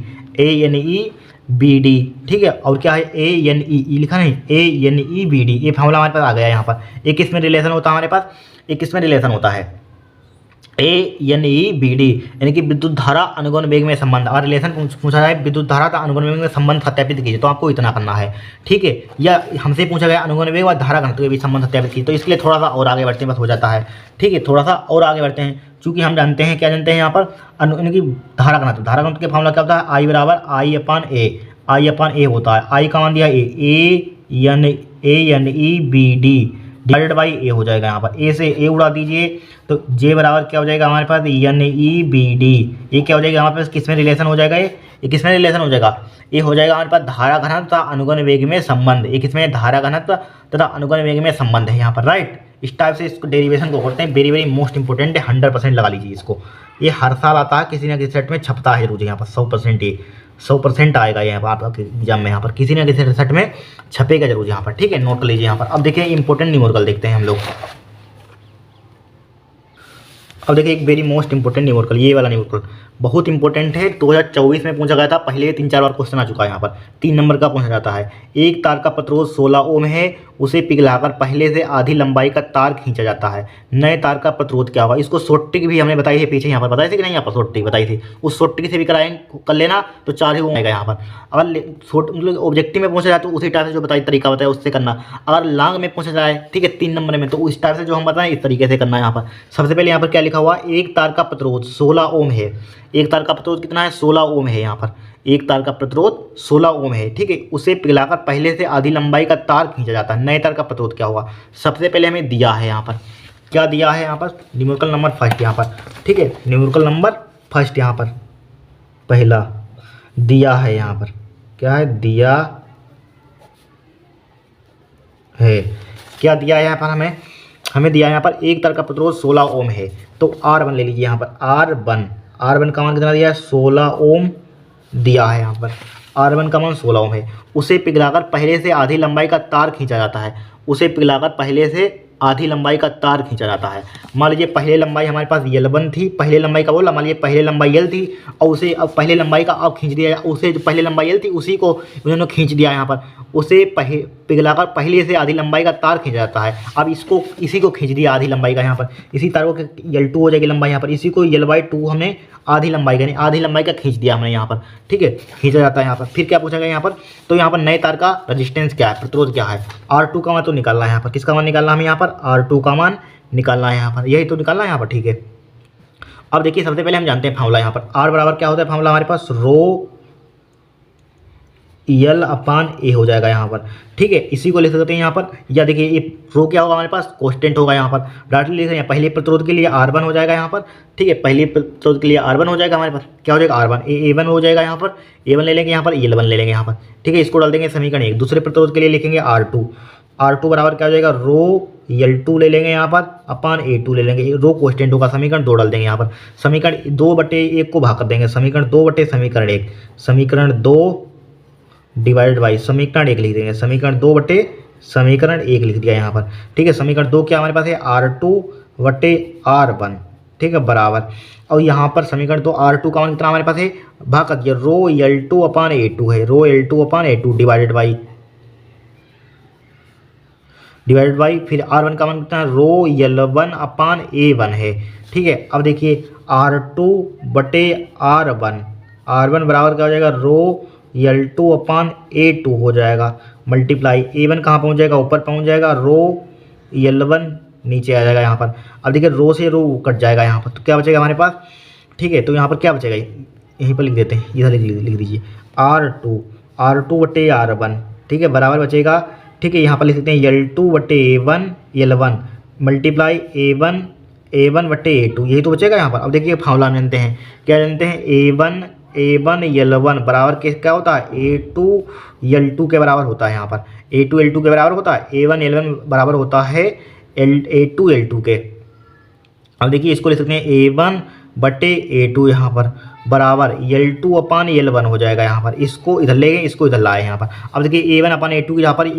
Speaker 1: ठीक है, और क्या है, ANE लिखा नहीं, ANeBD, ये फॉर्मूला हमारे पास आ गया यहाँ पर। एक इसमें रिलेशन होता है हमारे पास, एक इसमें रिलेशन होता है ANeBD, यानी कि विद्युत धारा अनुगमन वेग में संबंध। और रिलेशन पूछा जाए विद्युत धारा का अनुगमन वेग में संबंध सत्यापित कीजिए, तो आपको इतना करना है। ठीक है, या हमसे पूछा गया अनुगमन वेग और धारा घनत्व के बीच संबंध सत्यापित कीजिए, तो इसके लिए थोड़ा सा और आगे बढ़ते हैं, बस हो जाता है। ठीक है, थोड़ा सा और आगे बढ़ते हैं, चूँकि हम जानते हैं, क्या जानते हैं यहाँ पर, यानी कि धारा घनत्व के फॉर्मूला क्या होता है, I बराबर I/A होता है। I का मान दिया ANeBD डिवाइडेड बाई A हो जाएगा, यहाँ पर A से A उड़ा दीजिए, तो J बराबर क्या हो जाएगा हमारे पास, NeBD। ये क्या हो जाएगा हमारे पास, किसमें रिलेशन हो जाएगा, ये किसमें रिलेशन हो जाएगा, ये हो जाएगा हमारे पास धारा घनत्व तथा अनुगमन वेग में संबंध। एक इसमें धारा घनत्व तथा अनुगमन वेग में संबंध है यहाँ पर। राइट, इस टाइप से इसको डेरिवेशन को करते हैं, वेरी वेरी मोस्ट इंपॉर्टेंट है, 100% लगा लीजिए इसको, ये हर साल आता है, किसी ना किसी सेट में छपता है जरूर यहाँ पर 100% ये। 100% आएगा यहाँ पर आपका एग्जाम में, यहाँ पर किसी ना किसी रिजल्ट में छपेगा जरूर यहाँ पर, ठीक है, नोट कर लीजिए यहाँ पर। अब देखिए इंपॉर्टेंट न्यूमेरिकल देखते हैं हम लोग। अब देखिए एक वेरी मोस्ट इंपॉर्टेंट न्यूमेरिकल, ये वाला न्यूमेरिकल बहुत इंपॉर्टेंट है, 2024 में पूछा गया था, पहले 3-4 बार क्वेश्चन आ चुका है यहाँ पर, 3 नंबर का पूछा जाता है। एक तार का प्रतिरोध 16 ओम है, उसे पिघलाकर पहले से आधी लंबाई का तार खींचा जाता है, नए तार का प्रतिरोध क्या होगा। इसको शॉर्ट ट्रिक भी हमने बताई है पीछे, यहाँ पर बताई थी कि नहीं, यहाँ पर शॉर्ट ट्रिक बताई थी, उस शॉर्ट ट्रिक से भी कर लेना तो 4 ही ओम आएगा यहाँ पर। अगर शॉर्ट मतलब ऑब्जेक्टिव में पूछा जाए तो उसी टाइप से जो बताई तरीका बताया उससे करना, अगर लॉन्ग में पूछा जाए, ठीक है, 3 नंबर में, तो उस टाइप से जो हम बताएं इस तरीके से करना है यहाँ पर। सबसे पहले यहाँ पर क्या लिखा हुआ, एक तार का प्रतिरोध 16 ओम है, एक तार का प्रतिरोध कितना है, 16 ओम है यहाँ पर, एक तार का प्रतिरोध 16 ओम है, ठीक है, उसे पिघलाकर पहले से आधी लंबाई का तार खींचा जाता है, नए तार का प्रतिरोध क्या होगा। सबसे पहले हमें दिया है यहाँ पर, क्या दिया है यहाँ पर, न्यूमेरिकल नंबर फर्स्ट यहाँ पर, ठीक है, न्यूमेरिकल नंबर फर्स्ट यहाँ पर पहला दिया है, यहाँ पर क्या है, दिया है, क्या दिया है यहाँ पर हमें दिया है यहाँ पर एक तार का प्रतिरोध 16 ओम है, तो R1 ले लीजिए यहाँ पर, R1 का मान कितना दिया है, 16 ओम दिया है यहाँ पर, R1 का मान 16 ओम है, उसे पिघलाकर पहले से आधी लंबाई का तार खींचा जाता है, उसे पिघलाकर पहले से आधी लंबाई का तार खींचा जाता है। मान लीजिए पहले लंबाई हमारे पास L1 थी, पहले लंबाई का बोला, मान लीजिए पहले लंबाई L थी और उसे अब पहले लंबाई का अब खींच दिया, उसे जो पहले लंबाई L थी उसी को उन्होंने खींच दिया यहाँ पर, उसे पिघलाकर पहले से आधी लंबाई का तार खींचा जाता है। अब इसी को खींच दिया आधी लंबाई का यहाँ पर, इसी तार को L2 हो जाएगी लंबाई यहाँ पर, इसी को L/2 हमने आधी लंबाई का, आधी लंबाई का खींच दिया हमने यहाँ पर, ठीक है, खींचा जाता है यहाँ पर। फिर क्या पूछा गया यहाँ पर, तो यहाँ पर नए तार का रजिस्टेंस क्या है, प्रतिरोध क्या है, R2 का मान तो निकालना है यहाँ पर, किसका मान निकालना है हमें यहाँ पर, R2 का मान निकालना है यहाँ पर, यही तो निकालना है यहाँ पर, ठीक है। अब देखिए सबसे पहले हम जानते हैं फार्मूला यहाँ पर, R बराबर क्या होता है फार्मूला हमारे पास, रो L/A हो जाएगा यहाँ पर, ठीक है, इसी को लिख सकते हैं यहाँ पर, या देखिए ये रो क्या होगा हमारे पास, कांस्टेंट होगा यहाँ पर, डायरेक्टली लिख रहे हैं, पहले प्रतिरोध के लिए R1 हो जाएगा यहाँ पर, ठीक है, पहले प्रतिरोध के लिए R1 हो जाएगा हमारे पास, क्या हो जाएगा R1, A1 हो जाएगा यहाँ पर, A1 ले लेंगे यहाँ पर, L1 ले लेंगे यहाँ पर, ठीक है, इसको डाल देंगे समीकरण 1। दूसरे प्रतिरोध के लिए लिखेंगे R2 बराबर क्या हो जाएगा, रो L2 ले लेंगे यहाँ पर अपान A2 ले लेंगे, रो कांस्टेंट होगा, समीकरण 2 डाल देंगे यहाँ पर, समीकरण 2/1 को भाग कर देंगे, समीकरण 2/समीकरण 1, समीकरण 2 डिवाइडेड बाई समीकरण 1 लिख देंगे, समीकरण 2/समीकरण 1 लिख दिया यहाँ पर, ठीक है। समीकरण 2 क्या हमारे पास है, R2/R1, ठीक है, बराबर, और यहाँ पर समीकरण 2 R2 का मान कितना हमारे पास है, भाग कर दिया, रो L2/A2 है, रो L2/A2 डिवाइडेड बाई फिर R1 का मान कितना है, रो L1/A1 है, ठीक है। अब देखिए R2/R1 बराबर क्या हो जाएगा, रो L2/A2 हो जाएगा, मल्टीप्लाई A1 कहाँ पहुँच जाएगा, ऊपर पहुँच जाएगा, रो L1 नीचे आ जाएगा यहाँ पर। अब देखिए रो से रो कट जाएगा यहाँ पर, तो क्या बचेगा हमारे पास, ठीक है, तो यहाँ पर क्या बचेगा, यहीं पर लिख देते हैं, इधर लिख दीजिए R2/R1, ठीक है, बराबर बचेगा, ठीक है, यहाँ पर लिख सकते हैं L2/A1 L1 मल्टीप्लाई A1/A2, यही तो बचेगा यहाँ पर। अब देखिए फार्मूला जानते हैं, क्या जानते हैं, A1 L1 बराबर क्या होता है, A2 L2 के बराबर होता है यहाँ पर, A2 L2 के बराबर होता है, A1 L1 बराबर होता है A2 L2 के। अब देखिए इसको लिख सकते हैं A1/A2 यहाँ पर बराबर L2/L1 हो जाएगा यहाँ पर, इसको इधर ले गए, इसको इधर लाए यहाँ पर। अब देखिए A1/A2 जहाँ पर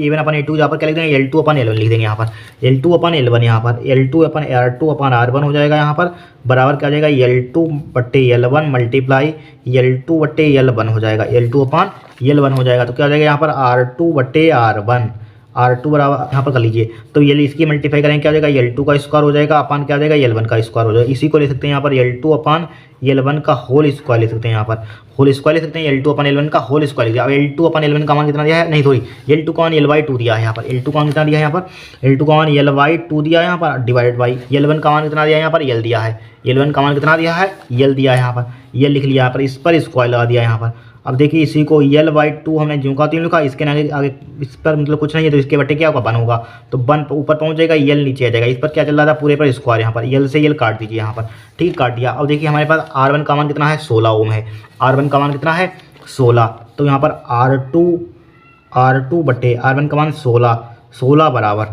Speaker 1: क्या लिख देंगे, L2/L1 लिख देंगे यहाँ पर, L2/L1 यहाँ पर R2/R1 हो जाएगा यहाँ पर, बराबर क्या हो जाएगा, L2/L1 मल्टीप्लाई L2/L1 हो जाएगा, L2/L1 हो जाएगा, तो क्या हो जाएगा यहाँ पर R2/R1 बराबर यहाँ पर कर लीजिए, तो ये इसकी मल्टीप्लाई करेंगे क्या हो जाएगा, L2 का स्क्वायर हो जाएगा अपान क्या हो जाएगा, L1 का स्क्वायर हो जाएगा। इसी को ले सकते हैं यहाँ पर L2/L1 का होल स्क्वायर ले सकते हैं, यहाँ पर होल स्क्वायर ले सकते हैं, L2/L1 का होल स्क्वायर लिखिए। अब L2/L1 का मान कितना दिया है, नहीं सॉरी, L2 का मान L/2 दिया है यहाँ पर, L2 का मान कितना दिया है यहाँ पर, L2 का मान L/2 दिया है यहाँ पर, डिवाइडेड बाई L1 का मान कितना दिया है यहाँ पर, L दिया है, L1 का मान कितना दिया है, L दिया है यहाँ पर, L लिख लिया यहाँ पर, इस पर स्क्वायर लगा दिया यहाँ पर। अब देखिए इसी को L/2 हमने ज्यों का त्यों लिखा, इसके आगे इस पर मतलब कुछ नहीं है, तो इसके बटे क्या होगा, 1 होगा, तो 1 ऊपर पहुंच जाएगा, L नीचे आ जाएगा, इस पर क्या चल रहा था, पूरे पर स्क्वायर यहाँ पर, L से L काट दीजिए यहाँ पर, ठीक, काट दिया। अब देखिए हमारे पास R1 का मान कितना है, 16 ओम है, R1 का मान कितना है 16, तो यहाँ पर R2/R1 का मान 16 बराबर,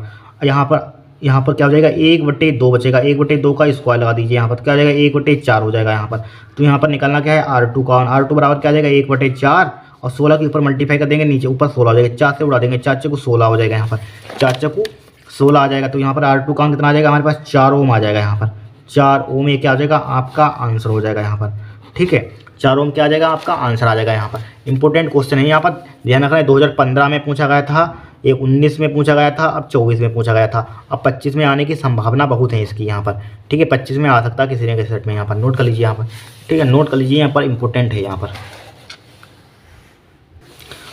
Speaker 1: यहाँ पर यहाँ पर क्या हो जाएगा 1/2 बचेगा, 1/2 का स्क्वायर लगा दीजिए यहाँ पर, क्या हो जाएगा 1/4 हो जाएगा यहाँ पर। तो यहाँ पर निकालना क्या है R2 का, R2 बराबर क्या हो जाएगा 1/4 और 16 के ऊपर मल्टीप्लाई कर देंगे, नीचे ऊपर 16 हो जाएगा, 4 से उड़ा देंगे, 4 चौको 16 हो जाएगा यहाँ पर, 4 चौको 16 आ जाएगा। तो यहाँ पर R2 का कितना आ जाएगा हमारे पास 4 ओम आ जाएगा यहाँ पर, 4 ओम ये क्या हो जाएगा आपका आंसर हो जाएगा यहाँ पर, ठीक है 4 ओम क्या आ जाएगा आपका आंसर आ जाएगा यहाँ पर। इंपॉर्टेंट क्वेश्चन है यहाँ पर, ध्यान रखना है 2015 में पूछा गया था, एक 19 में पूछा गया था, अब 24 में पूछा गया था, अब 25 में आने की संभावना बहुत है इसकी यहाँ पर, ठीक है 25 में आ सकता है किसी न किसी सेट में, यहाँ पर नोट कर लीजिए यहाँ पर, ठीक है नोट कर लीजिए यहाँ पर, इंपॉर्टेंट है यहाँ पर।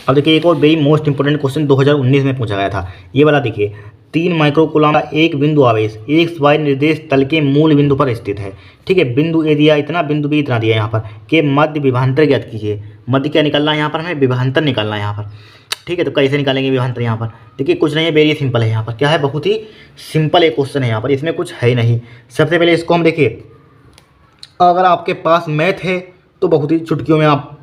Speaker 1: अब देखिए एक और वेरी मोस्ट इंपोर्टेंट क्वेश्चन 2019 में पूछा गया था, ये वाला देखिए 3 माइक्रोकूलम का एक बिंदु आवेश एक्स वाई निर्देश तल के मूल बिंदु पर स्थित है, ठीक है बिंदु ए दिया इतना, बिंदु बी इतना दिया यहाँ पर, के मध्य विभवांतर ज्ञात कीजिए। मध्य क्या निकालना है यहाँ पर, हमें विभवांतर निकालना है यहाँ पर, ठीक है। तो कैसे निकालेंगे विभवांतर यहाँ पर, देखिए कुछ नहीं है, वेरी सिंपल है यहाँ पर, क्या है बहुत ही सिंपल एक क्वेश्चन है यहाँ पर, इसमें कुछ है नहीं। सबसे पहले इसको हम देखिए, अगर आपके पास मैथ है तो बहुत ही चुटकियों में आप,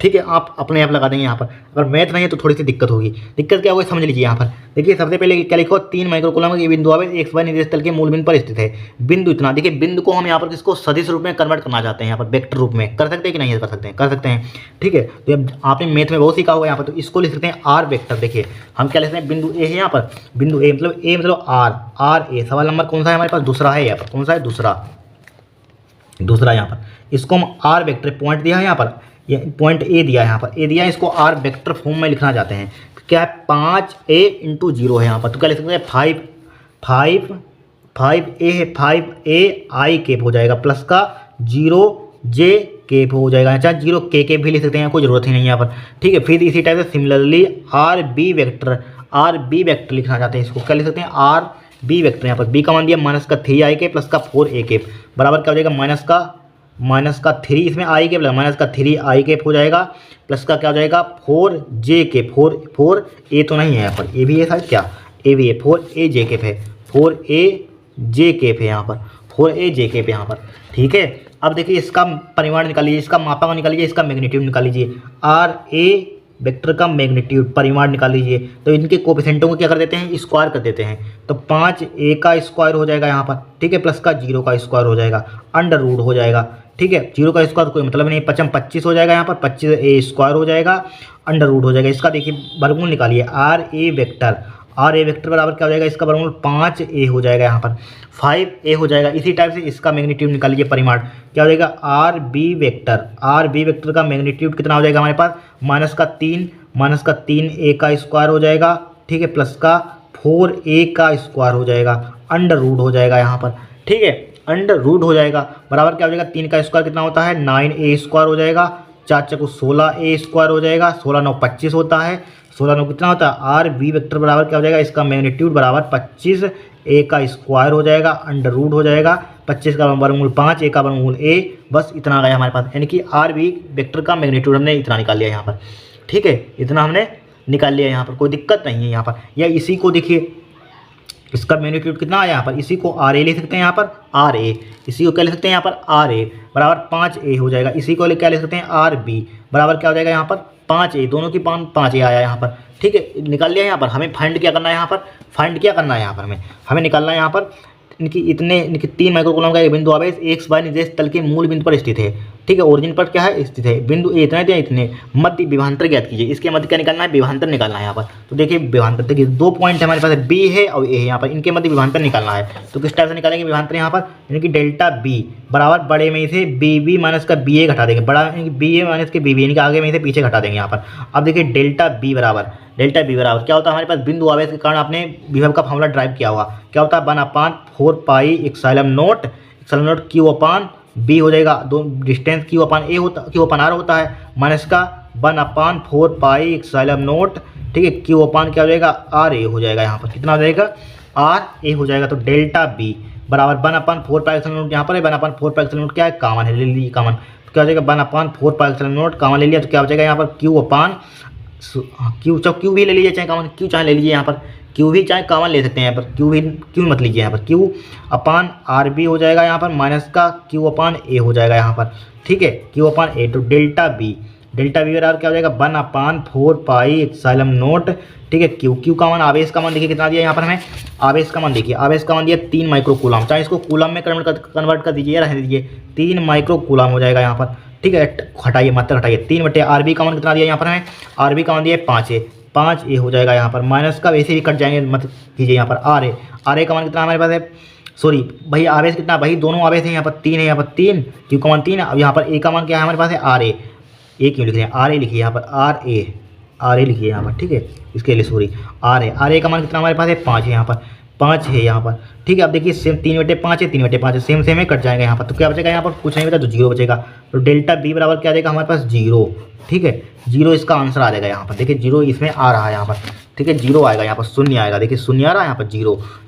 Speaker 1: ठीक है आप अपने आप लगा देंगे यहाँ पर, अगर मैथ नहीं है तो थोड़ी सी दिक्कत होगी। दिक्कत क्या होगी समझ लीजिए यहाँ पर, देखिए सबसे पहले क्या लिखो 3 माइक्रोकूलम के बिंदु आवेश एक्स वाई निर्देश तल के मूल बिंदु पर स्थित है, बिंदु इतना। देखिए बिंदु को हम यहाँ पर किसको सदिश रूप में कन्वर्ट करना चाहते हैं, यहाँ पर वेक्टर रूप में कर सकते हैं कि नहीं कर सकते हैं, कर सकते हैं, ठीक है। तो अब आपने मैथ में बहुत सीखा होगा यहाँ पर, तो इसको लिख सकते हैं आर वेक्टर। देखिए हम क्या लिखते हैं, बिंदु ए है यहाँ पर, बिंदु ए मतलब आर ए, सवाल नंबर कौन सा है हमारे पास, दूसरा है यहाँ पर, कौन सा है दूसरा यहाँ पर, इसको हम आर वेक्टर पॉइंट दिया है यहाँ पर, ये पॉइंट ए दिया है यहाँ पर, ए दिया है, इसको आर वेक्टर फॉर्म में लिखना चाहते हैं। क्या है 5a × 0 है यहाँ पर, तो क्या लिख सकते हैं 5a है, 5a i केप हो जाएगा प्लस का 0j केप हो जाएगा, चाहे 0k केप भी लिख सकते हैं, कोई ज़रूरत ही नहीं है यहाँ पर, ठीक है। फिर इसी टाइप से सिमिलरली आर बी वेक्टर लिखना चाहते हैं, इसको क्या लिख सकते हैं आर बी वेक्टर। यहाँ पर बी का मान दिया -3i के प्लस का 4a केप, बराबर क्या हो जाएगा -3, इसमें आई केप लगा, -3i केप हो जाएगा प्लस का क्या हो जाएगा 4j केप, 4a तो नहीं है यहाँ पर, ए भी है शायद, क्या ए भी है, 4aj केप है, 4aj केप है यहाँ पर, 4aj केप यहाँ पर, ठीक है। अब देखिए इसका परिमाण निकाल लीजिए, इसका मापांक निकाल लीजिए, इसका मैग्नीट्यूड निकाल लीजिए, आर ए वेक्टर का मैग्नीट्यूड परिमाण निकाल लीजिए। तो इनके कोफिशिएंटों को क्या कर देते हैं, स्क्वायर कर देते हैं, तो 5a का स्क्वायर हो जाएगा यहाँ पर, ठीक है, प्लस का 0 का स्क्वायर हो जाएगा, अंडर रूट हो जाएगा, ठीक है। 0 का स्क्वायर कोई मतलब नहीं, 25 हो जाएगा यहाँ पर, 25a स्क्वायर हो जाएगा, अंडर रूट हो जाएगा। इसका देखिए वर्गमूल निकालिए, आर ए वेक्टर बराबर क्या हो जाएगा, इसका वर्गमूल 5a हो जाएगा यहाँ पर, 5a हो जाएगा। इसी टाइप से इसका मैग्नीट्यूड निकाल लीजिए, परिमाण क्या हो जाएगा आर बी वेक्टर का मैग्नीट्यूड कितना हो जाएगा हमारे पास, -3a का स्क्वायर हो जाएगा, ठीक है, प्लस का 4a का स्क्वायर हो जाएगा, अंडर रूट हो जाएगा यहाँ पर, ठीक है, अंडर रूट हो जाएगा, बराबर क्या हो जाएगा 3 का स्क्वायर कितना होता है 9a स्क्वायर हो जाएगा, 4 चौको 16a स्क्वायर हो जाएगा, 16 9 25 होता है, 16 9 कितना होता है आर बी वेक्टर बराबर क्या हो जाएगा, इसका मैग्नीट्यूड बराबर 25a का स्क्वायर हो जाएगा, अंडर रूट हो जाएगा, 25 का वर्गमूल 5, a का वर्गमूल a, बस इतना आ गया हमारे पास, यानी कि आर बी वेक्टर का मैग्नीट्यूड हमने इतना निकाल लिया यहाँ पर, ठीक है, इतना हमने निकाल लिया यहाँ पर, कोई दिक्कत नहीं है यहाँ पर। या इसी को देखिए, इसका मैग्नीट्यूड कितना आया यहाँ पर, इसी को आर ए लिख सकते हैं यहाँ पर, आर ए, इसी को क्या लिख सकते हैं यहाँ पर आर ए बराबर 5a हो जाएगा, इसी को क्या लिख सकते हैं आर बी बराबर क्या हो जाएगा यहाँ पर 5a, दोनों की 5a आया यहाँ पर, ठीक है, निकाल लिया यहाँ पर। हमें फाइंड क्या करना है यहाँ पर, हमें निकालना है यहाँ पर इनकी 3 माइक्रोकूलम का एक बिंदु आवेश एक्स वाई निर्देश तल के मूल बिंदु पर स्थित है, ठीक है, ओरिजिन पर क्या है स्थित है, बिंदु ए इतने मध्य विभवांतर ज्ञात कीजिए। इसके मध्य क्या निकालना है, विभवांतर निकालना है यहाँ पर। तो देखिए विभवांतर, देखिए 2 पॉइंट है हमारे पास, बी है और ए है, यहाँ पर इनके मध्य विभवांतर निकालना है। तो किस टाइप से निकालेंगे विभवांतर यहाँ पर, यानी कि डेल्टा बी बराबर बड़े में से बी माइनस का बी ए घटा देंगे, बड़ा बी ए माइनस के बी यानी कि आगे में से पीछे घटा देंगे यहाँ पर। अब देखिए डेल्टा बी बराबर क्या होता है हमारे पास, बिंदु आवेश के कारण आपने विभव का फॉर्मूला ड्राइव किया होगा, क्या होता है 1/4 pi epsilon naught q upon b हो जाएगा, दो डिस्टेंस क्यू अपान आर होता है, माइनस का 1/4 पाई एप्सिलॉन नॉट, ठीक है, क्यू अपान क्या हो जाएगा आर ए हो जाएगा, यहाँ पर कितना हो जाएगा आर ए हो जाएगा। तो डेल्टा बी बराबर 1/4 पाई एप्सिलॉन नॉट, यहाँ पर 1/4 पाई एप्सिलॉन नॉट क्या है, कॉमन है, ले लीजिए कॉमन, तो क्या हो जाएगा 1/4 पाई एप्सिलॉन नॉट कॉमन ले लिया, तो क्या हो जाएगा यहाँ पर क्यू अपान क्यू भी ले लीजिए, चाहे कॉमन क्यू चाहे ले लीजिए, यहाँ पर क्यू भी चाहे कॉमन ले सकते हैं, यहाँ पर क्यू मत लीजिए, यहाँ पर क्यू अपान आर बी हो जाएगा, यहाँ पर माइनस का क्यू अपान ए हो जाएगा यहाँ पर, ठीक है, क्यू अपान ए। तो डेल्टा बी बराबर क्या हो जाएगा 1/4 पाई एप्सिलॉन नॉट, ठीक है, क्यू का मान आवेश का मान देखिए कितना दिया यहाँ पर हमें, आवेश का मान देखिए, आवेश का मान दिया 3 माइक्रो कूलम, चाहे इसको कूलम में कन्वर्ट कर दीजिए, रहने दीजिए, 3 माइक्रो कूलम हो जाएगा यहाँ पर, ठीक है। हटाइए, मात्रा हटाइए, 3 बटे आर बी का मान कितना दिया यहाँ पर हमें, आर बी का मान दिया 5 है, 5 ए हो जाएगा यहाँ पर, माइनस का वैसे भी कट जाएंगे, मत कीजिए यहाँ पर आर ए का मान कितना हमारे पास है, सॉरी भाई आवेश कितना, भाई दोनों आवेश है यहाँ पर 3 है, यहाँ पर 3 क्यू का मान 3, अब यहाँ पर ए का मान क्या है हमारे पास है आर ए क्यों लिख रहे हैं, आर ए लिखिए यहाँ पर, आर ए लिखिए यहाँ पर, ठीक है, इसके लिए सॉरी आर ए का मान कितना हमारे पास है 5 है यहाँ पर, 5 है यहाँ पर, ठीक है। अब देखिए सेम 3 बटे 5 है, 3 बटे 5 है, सेम सेम है, कट जाएगा यहाँ पर, तो क्या बचेगा यहाँ पर, कुछ नहीं बचा तो 0 बचेगा, तो डेल्टा बी बराबर क्या देगा हमारे पास 0, ठीक है, 0 इसका आंसर आ जाएगा यहाँ पर, देखिए 0 इसमें आ रहा है यहाँ पर, ठीक है, 0 आएगा यहाँ पर, शून्य आएगा, देखिए शून्य आ रहा है यहाँ पर,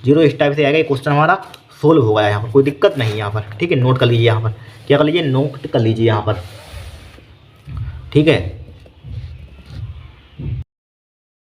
Speaker 1: 0 इस टाइप से आएगा, ये क्वेश्चन हमारा सोल्व हो गया यहाँ पर, कोई दिक्कत नहीं यहाँ पर, ठीक है। नोट कर लीजिए यहाँ पर, क्या कर लीजिए, नोट कर लीजिए यहाँ पर, ठीक है।